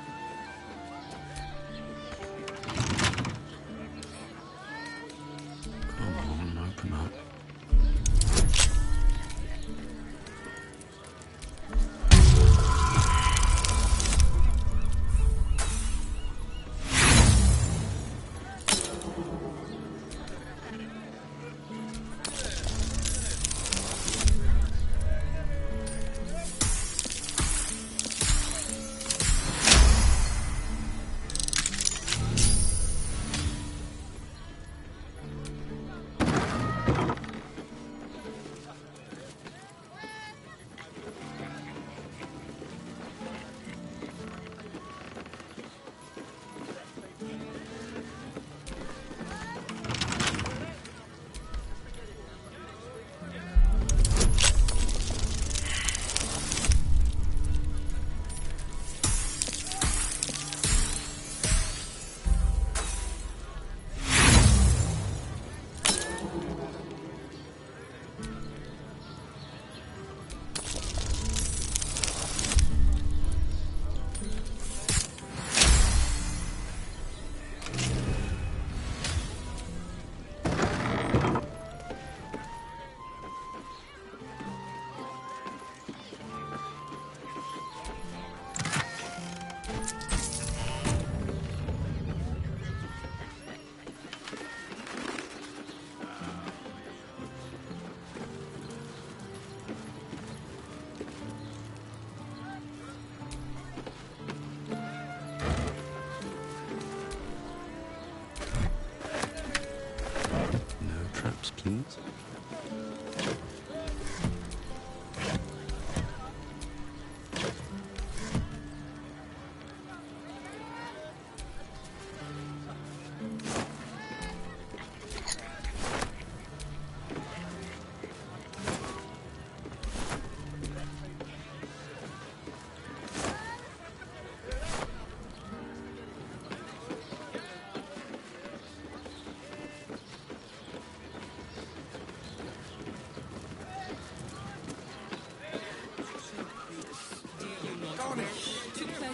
C: Come on, open up. Please?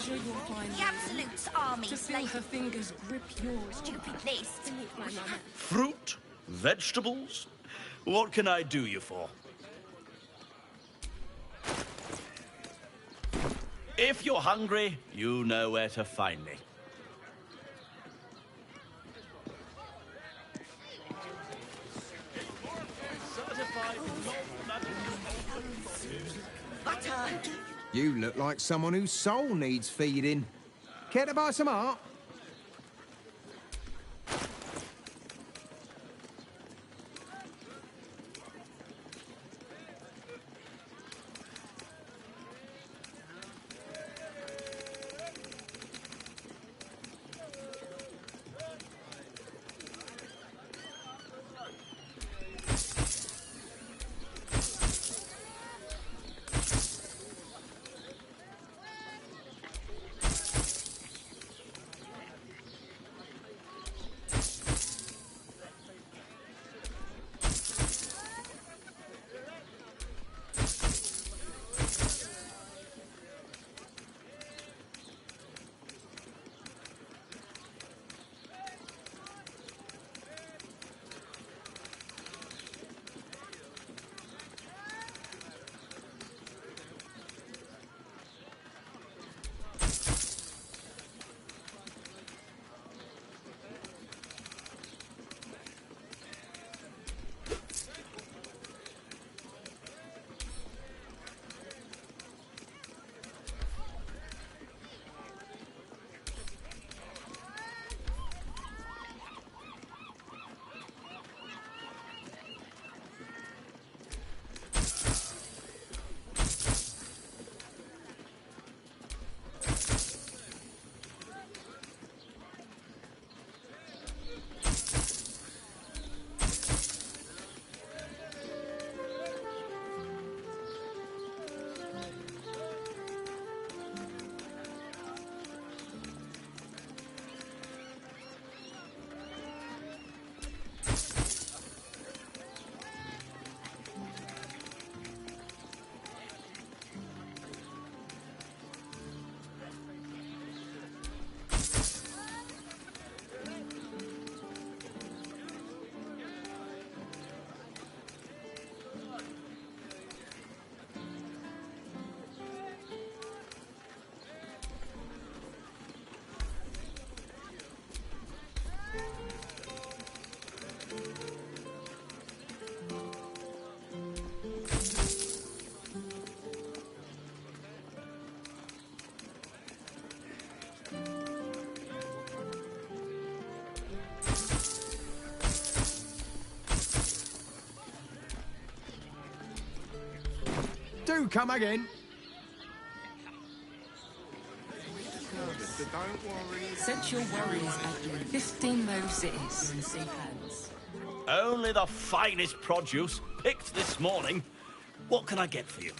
D: The Absolute's army
Q: to feel her fingers grip yours.
D: Stupid list.
K: To meet my mother.
V: Fruit? Vegetables? What can I do you for? If you're hungry, you know where to find me.
E: You look like someone whose soul needs feeding. Care to buy some art? Do come again.
Q: Set your worries at 15 low cities in safe hands.
V: Only the finest produce picked this morning. What can I get for you?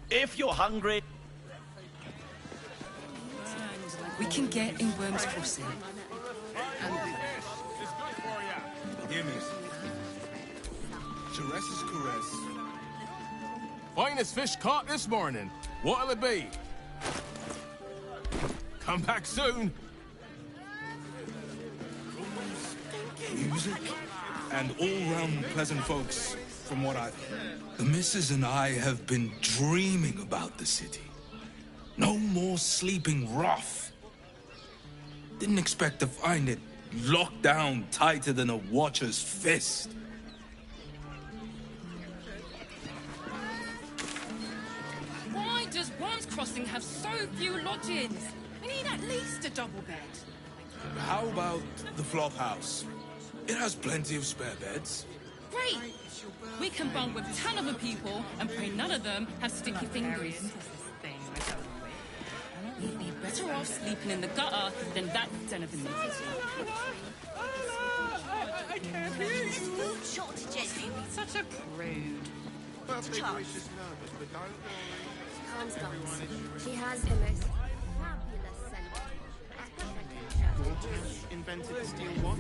V: If you're hungry...
Q: We can get in Worm's Crossing.
U: Hear me. Teresa's caress. Finest fish caught this morning. What'll it be? Come back soon.
J: Music and all-round pleasant folks, from what I've heard. The missus and I have been dreaming about the city. No more sleeping rough. Didn't expect to find it locked down tighter than a watcher's fist.
Q: Why does Worm's Crossing have so few lodgings? We need at least a double bed.
J: How about the flop house? It has plenty of spare beds.
Q: Great! We can bunk with 10 other people and pray none of them have sticky fingers. We'd be better off sleeping in the gutter than that den of iniquity.
U: I can't hear you.
L: Food shortages.
Q: Such a prude.
A: Perfect Grace is nervous, but don't worry.
K: Calms down. She has the most fabulous scent.
A: invented the steel watch?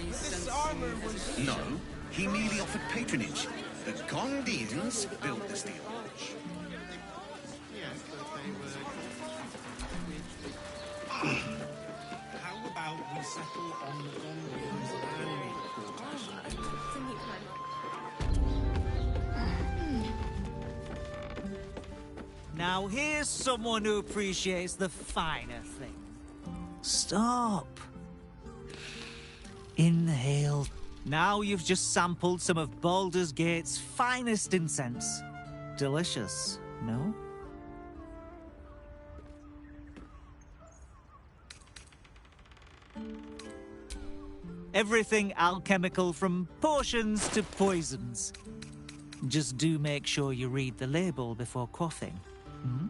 Q: This armor was...
B: No, he merely offered patronage. The Gondians built the steel watch.
A: Yes, but they were...
S: How about we settle on the Gondians' land quarters?
G: Now here's someone who appreciates the finer thing. Stop. Inhale. Now you've just sampled some of Baldur's Gate's finest incense. Delicious, no? Everything alchemical from potions to poisons. Just do make sure you read the label before quaffing. Hmm?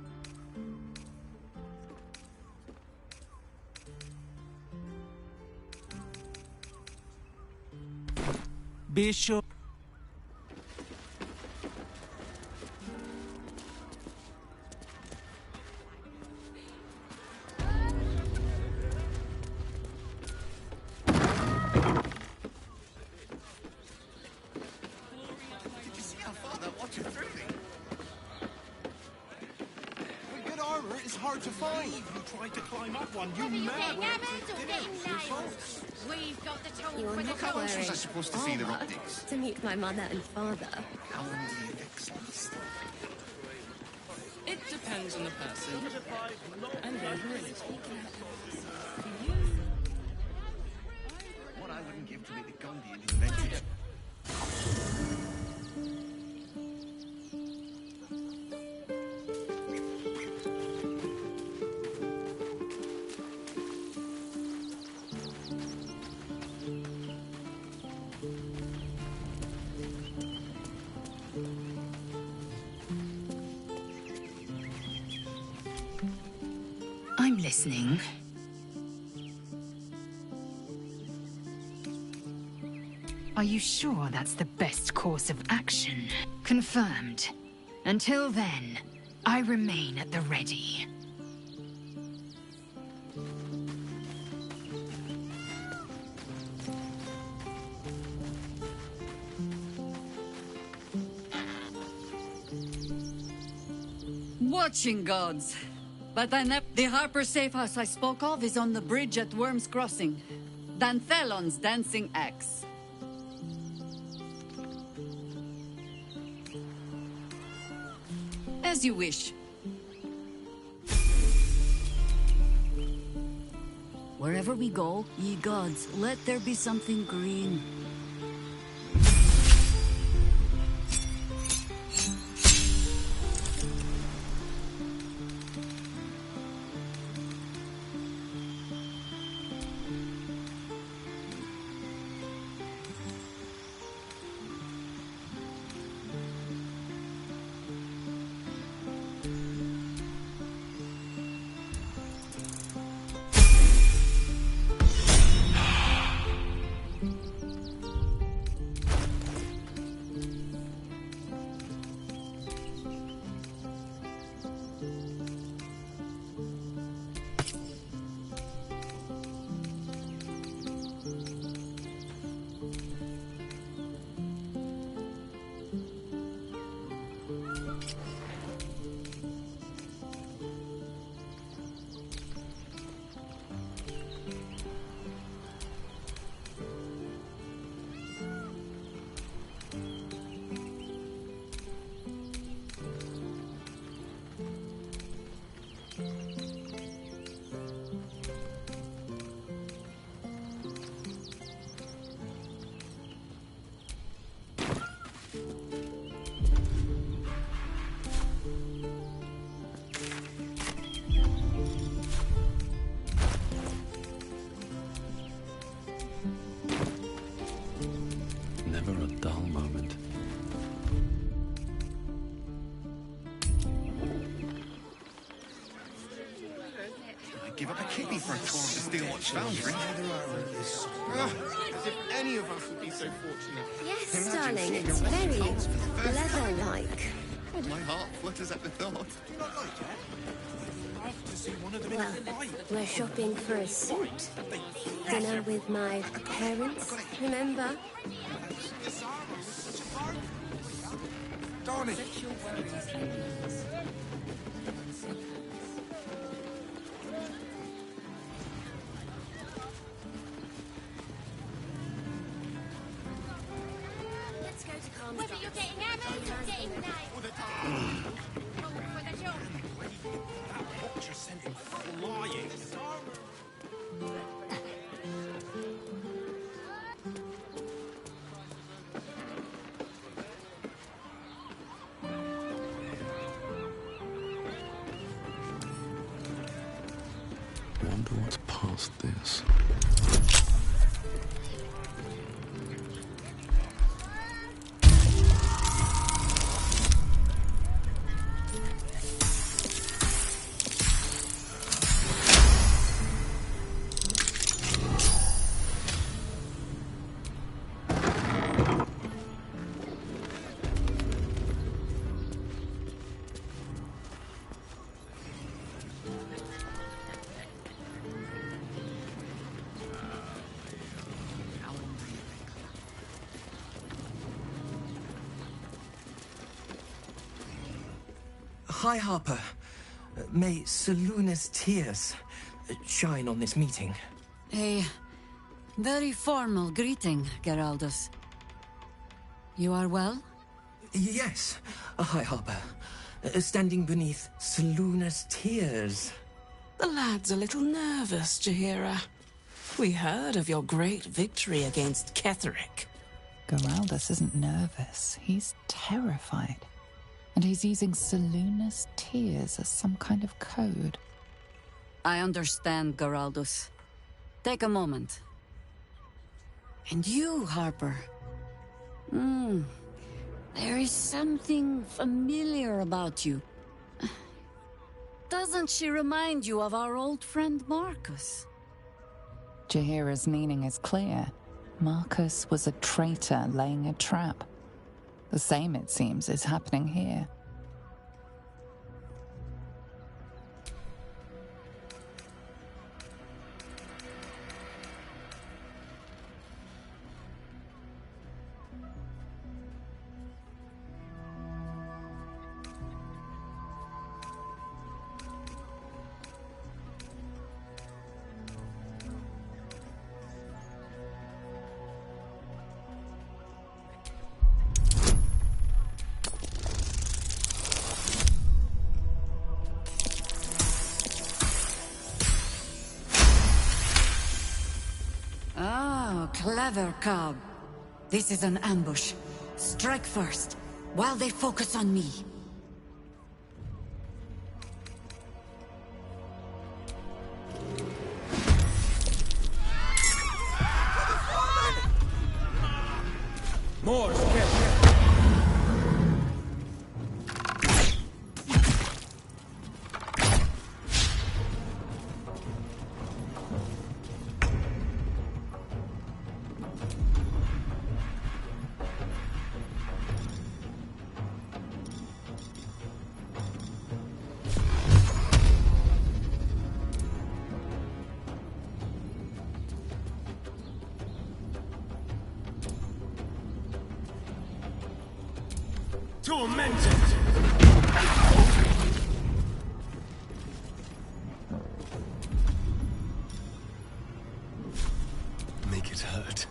G: Be sure.
B: Did you see how far that watch threw me?
U: With good armor, it's hard to find. You tried to climb up one, you mad.
D: We've got the tool
K: You're
D: for the
K: not
B: How else was I
K: wearing
B: supposed to see the
K: armor
B: optics?
K: to meet my mother and father.
B: How long do the effects last?
Q: It depends on the person. And their ability.
B: What I wouldn't give to be the Gondian who invented it.
N: I'm listening. Are you sure that's the best course of action? Confirmed. Until then, I remain at the ready.
W: Watching gods. But the Harper safe house I spoke of is on the bridge at Worm's Crossing. Danthelon's dancing axe. As you wish. Wherever we go, ye gods, let there be something green.
C: Never a dull moment.
B: I'd give up a kidney for a tour of the steel watch foundry.
A: As if any of us would be so fortunate.
K: Yes, darling, it's very leather-like.
A: My heart flutters at the thought.
H: Well, we're shopping for a suit. Dinner with my parents, remember?
E: Darn it!
H: Let's go to Calm.
I: Whether you're getting hammered or getting nailed. For the children.
S: That watcher sent him flying.
C: Wonder what's past this.
O: Hi, Harper. May Seluna's tears shine on this meeting.
W: A very formal greeting, Geraldus. You are well?
O: Yes. Hi, Harper. Standing beneath Seluna's tears.
X: The lad's a little nervous, Jaheira. We heard of your great victory against Ketheric.
Y: Geraldus isn't nervous. He's terrified. And he's using Seluna's tears as some kind of code.
W: I understand, Geraldus. Take a moment. And you, Harper. There is something familiar about you. Doesn't she remind you of our old friend Marcus?
Y: Jaheira's meaning is clear. Marcus was a traitor laying a trap. The same, it seems, is happening here.
W: Clever cub. This is an ambush. Strike first, while they focus on me.
E: More! Tormented!
C: Make it hurt.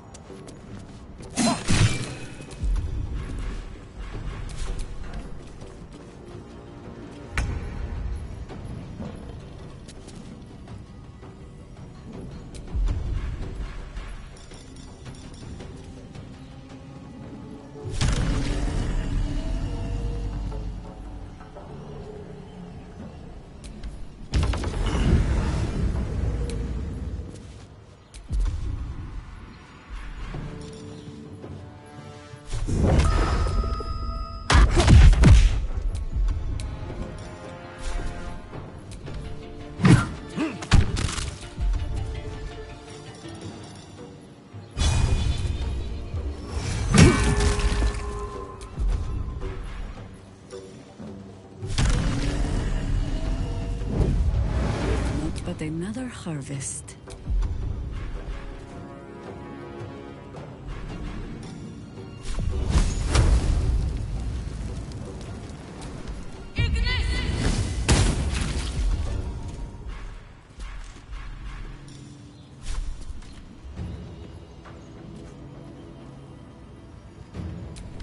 W: Yet another harvest.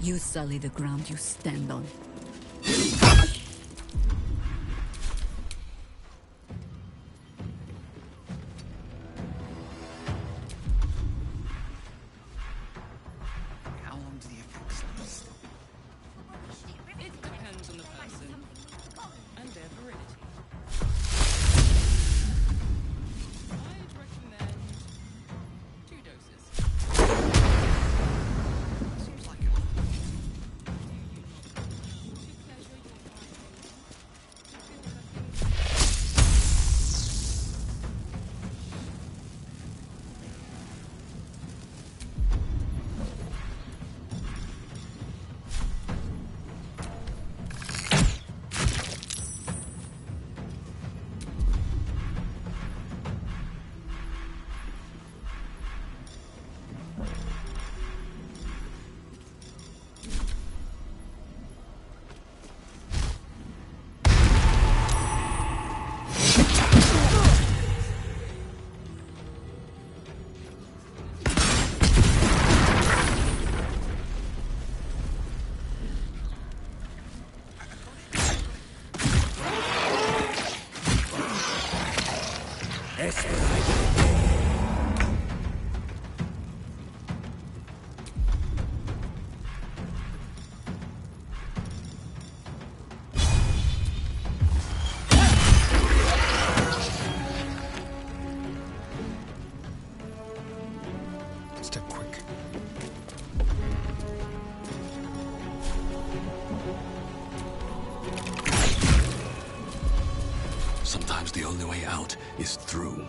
W: You sully the ground you stand on.
S: How long do the effects last?
Q: It depends on the person and their virility. I'd recommend 2 doses.
S: Seems like a
B: Step quick.
C: Sometimes the only way out is through.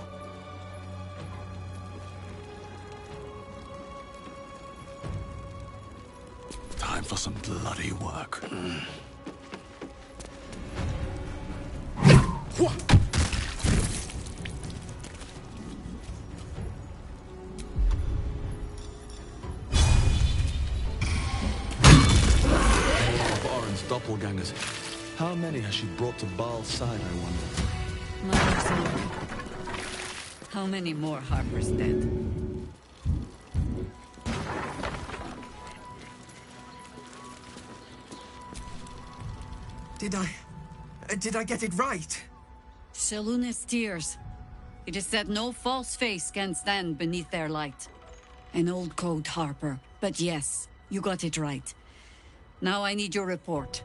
C: Time for some bloody work. Doppelgangers. How many has she brought to Baal's side, I wonder?
W: Mother's Lord. How many more Harper's dead?
O: Did I get it right?
W: Shaluna's tears. It is said no false face can stand beneath their light. An old code, Harper. But yes, you got it right. Now I need your report.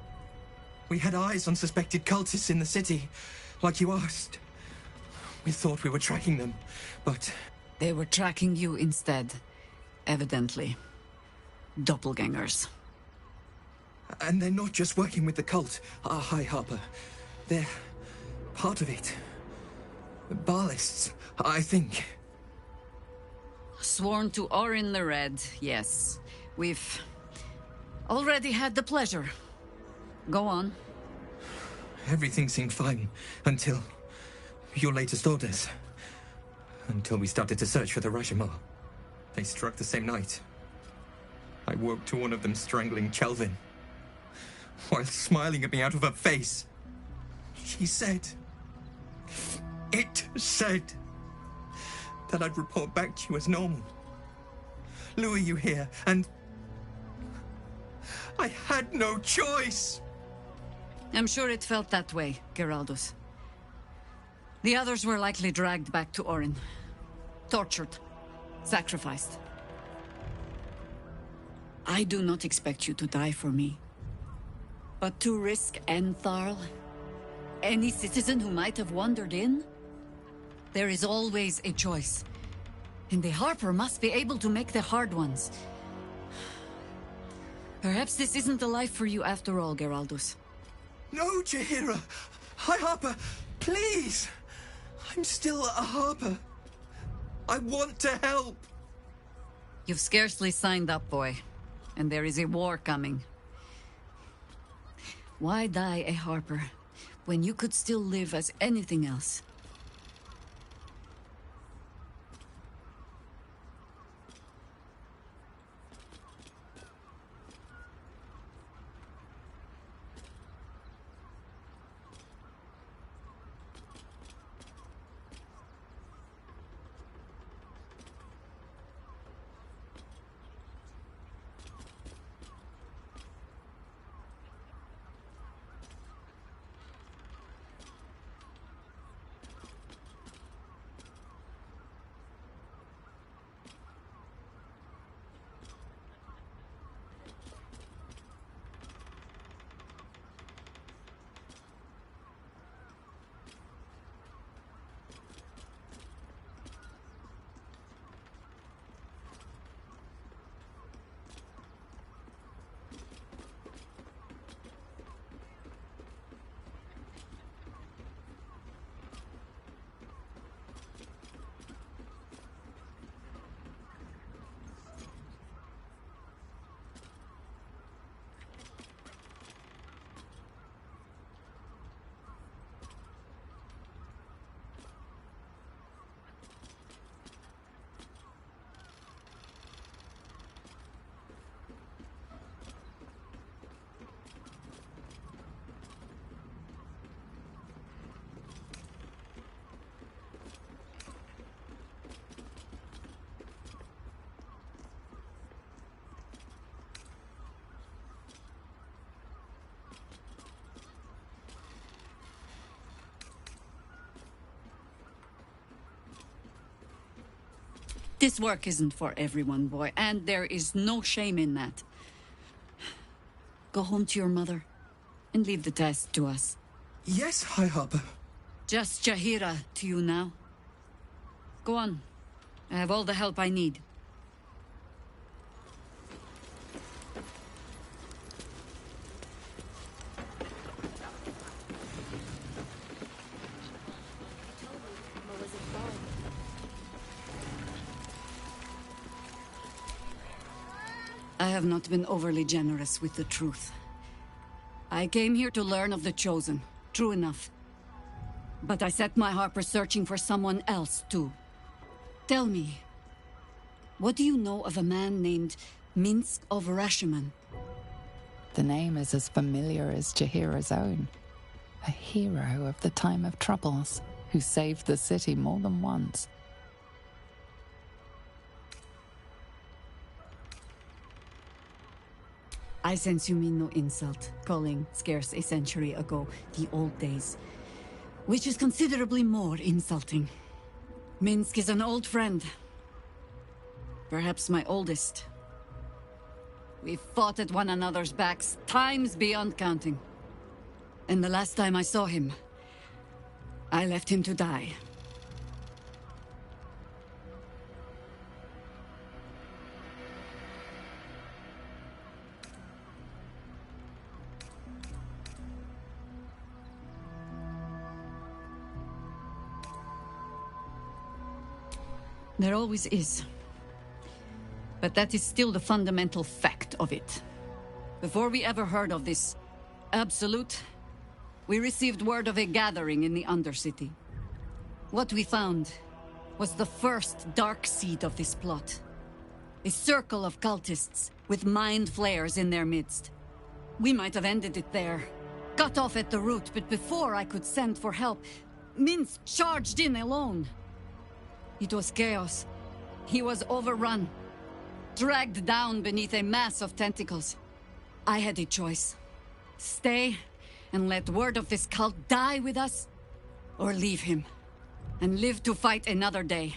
O: We had eyes on suspected cultists in the city, like you asked. We thought we were tracking them, but...
W: They were tracking you instead, evidently. Doppelgangers.
O: And they're not just working with the cult, High Harper. They're part of it. Baalists, I think.
W: Sworn to Orin the Red, yes. We've already had the pleasure. Go on.
O: Everything seemed fine until your latest orders. Until we started to search for the Rashomon. They struck the same night. I woke to one of them strangling Kelvin, while smiling at me out of her face. She said... It said... that I'd report back to you as normal. Lure you here, and... I had no choice!
W: I'm sure it felt that way, Geraldus. The others were likely dragged back to Orin. Tortured. Sacrificed. I do not expect you to die for me. But to risk Entharl, any citizen who might have wandered in, there is always a choice. And the Harper must be able to make the hard ones. Perhaps this isn't the life for you after all, Geraldus.
O: No, Jaheira! High Harper, please! I'm still a Harper. I want to help!
W: You've scarcely signed up, boy. And there is a war coming. Why die a Harper when you could still live as anything else? This work isn't for everyone, boy, and there is no shame in that. Go home to your mother and leave the task to us.
O: Yes, High Harper.
W: Just Jahira to you now. Go on. I have all the help I need. I have not been overly generous with the truth. I came here to learn of the Chosen, true enough. But I set my Harper searching for someone else, too. Tell me, what do you know of a man named Minsk of Rashomon?
Y: The name is as familiar as Jahira's own. A hero of the time of troubles, who saved the city more than once.
W: I sense you mean no insult, calling scarce a century ago the old days. Which is considerably more insulting. Minsk is an old friend. Perhaps my oldest. We've fought at one another's backs times beyond counting. And the last time I saw him, I left him to die. There always is. But that is still the fundamental fact of it. Before we ever heard of this Absolute, we received word of a gathering in the Undercity. What we found was the first dark seed of this plot. A circle of cultists with mind flayers in their midst. We might have ended it there, cut off at the root, but before I could send for help, Minsk charged in alone. It was chaos. He was overrun, dragged down beneath a mass of tentacles. I had a choice. Stay and let word of this cult die with us, or leave him and live to fight another day.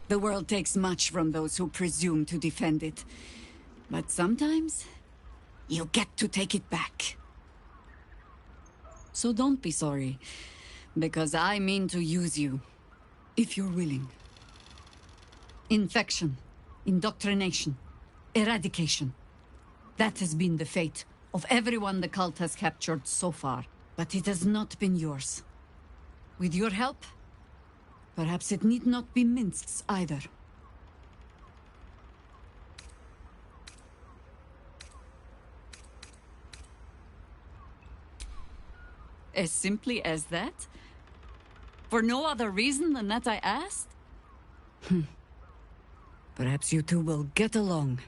W: The world takes much from those who presume to defend it. But sometimes, you get to take it back. So don't be sorry, because I mean to use you, if you're willing. Infection, indoctrination, eradication. That has been the fate of everyone the cult has captured so far. But it has not been yours. With your help, perhaps it need not be Minsk's either. As simply as that? For no other reason than that I asked? Perhaps you two will get along.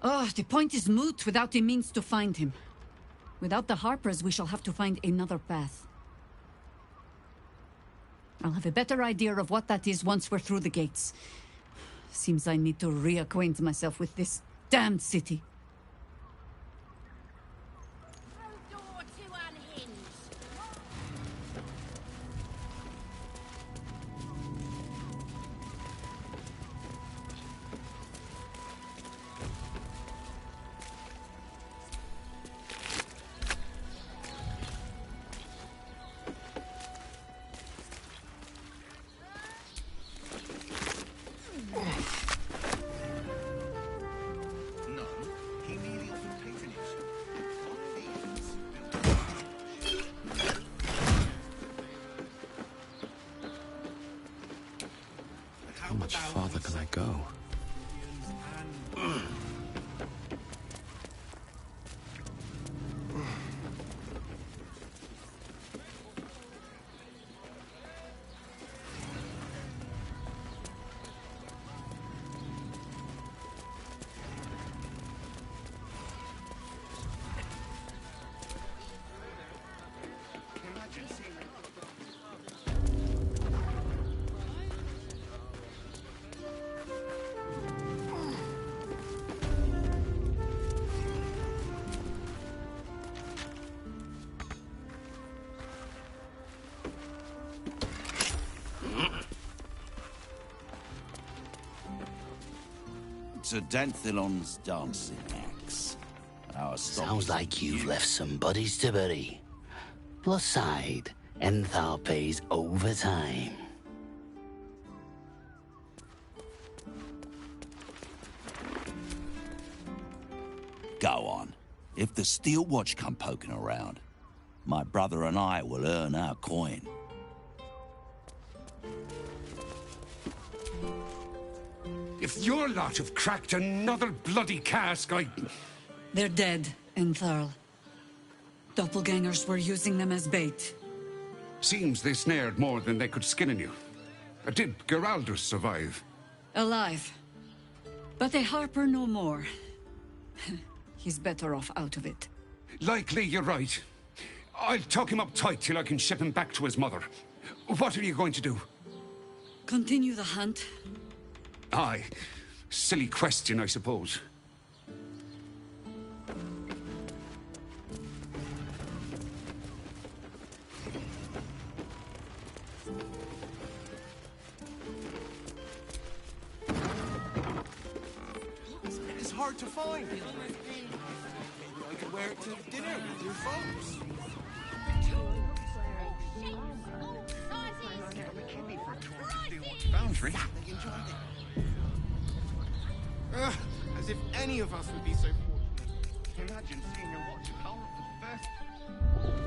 W: Oh, the point is moot without the means to find him. Without the Harpers, we shall have to find another path. I'll have a better idea of what that is once we're through the gates. Seems I need to reacquaint myself with this damned city.
C: How much farther can I go?
F: To Danthilon's dancing axe.
M: Sounds like you've left some buddies to bury. Plus side, Enthal pays overtime.
F: Go on. If the Steel Watch come poking around, my brother and I will earn our coin.
U: If your lot have cracked another bloody cask,
W: They're dead, Entharl. Doppelgangers were using them as bait.
U: Seems they snared more than they could skin in you. Did Geraldus survive?
W: Alive. But a Harper no more. He's better off out of it.
U: Likely you're right. I'll tuck him up tight till I can ship him back to his mother. What are you going to do?
W: Continue the hunt.
U: Aye. Silly question, I suppose.
E: It's hard to find. Maybe I could wear it to dinner with your folks.
B: Boundary.
E: As if any of us would be so fortunate.
B: Imagine seeing your watch at home for the first...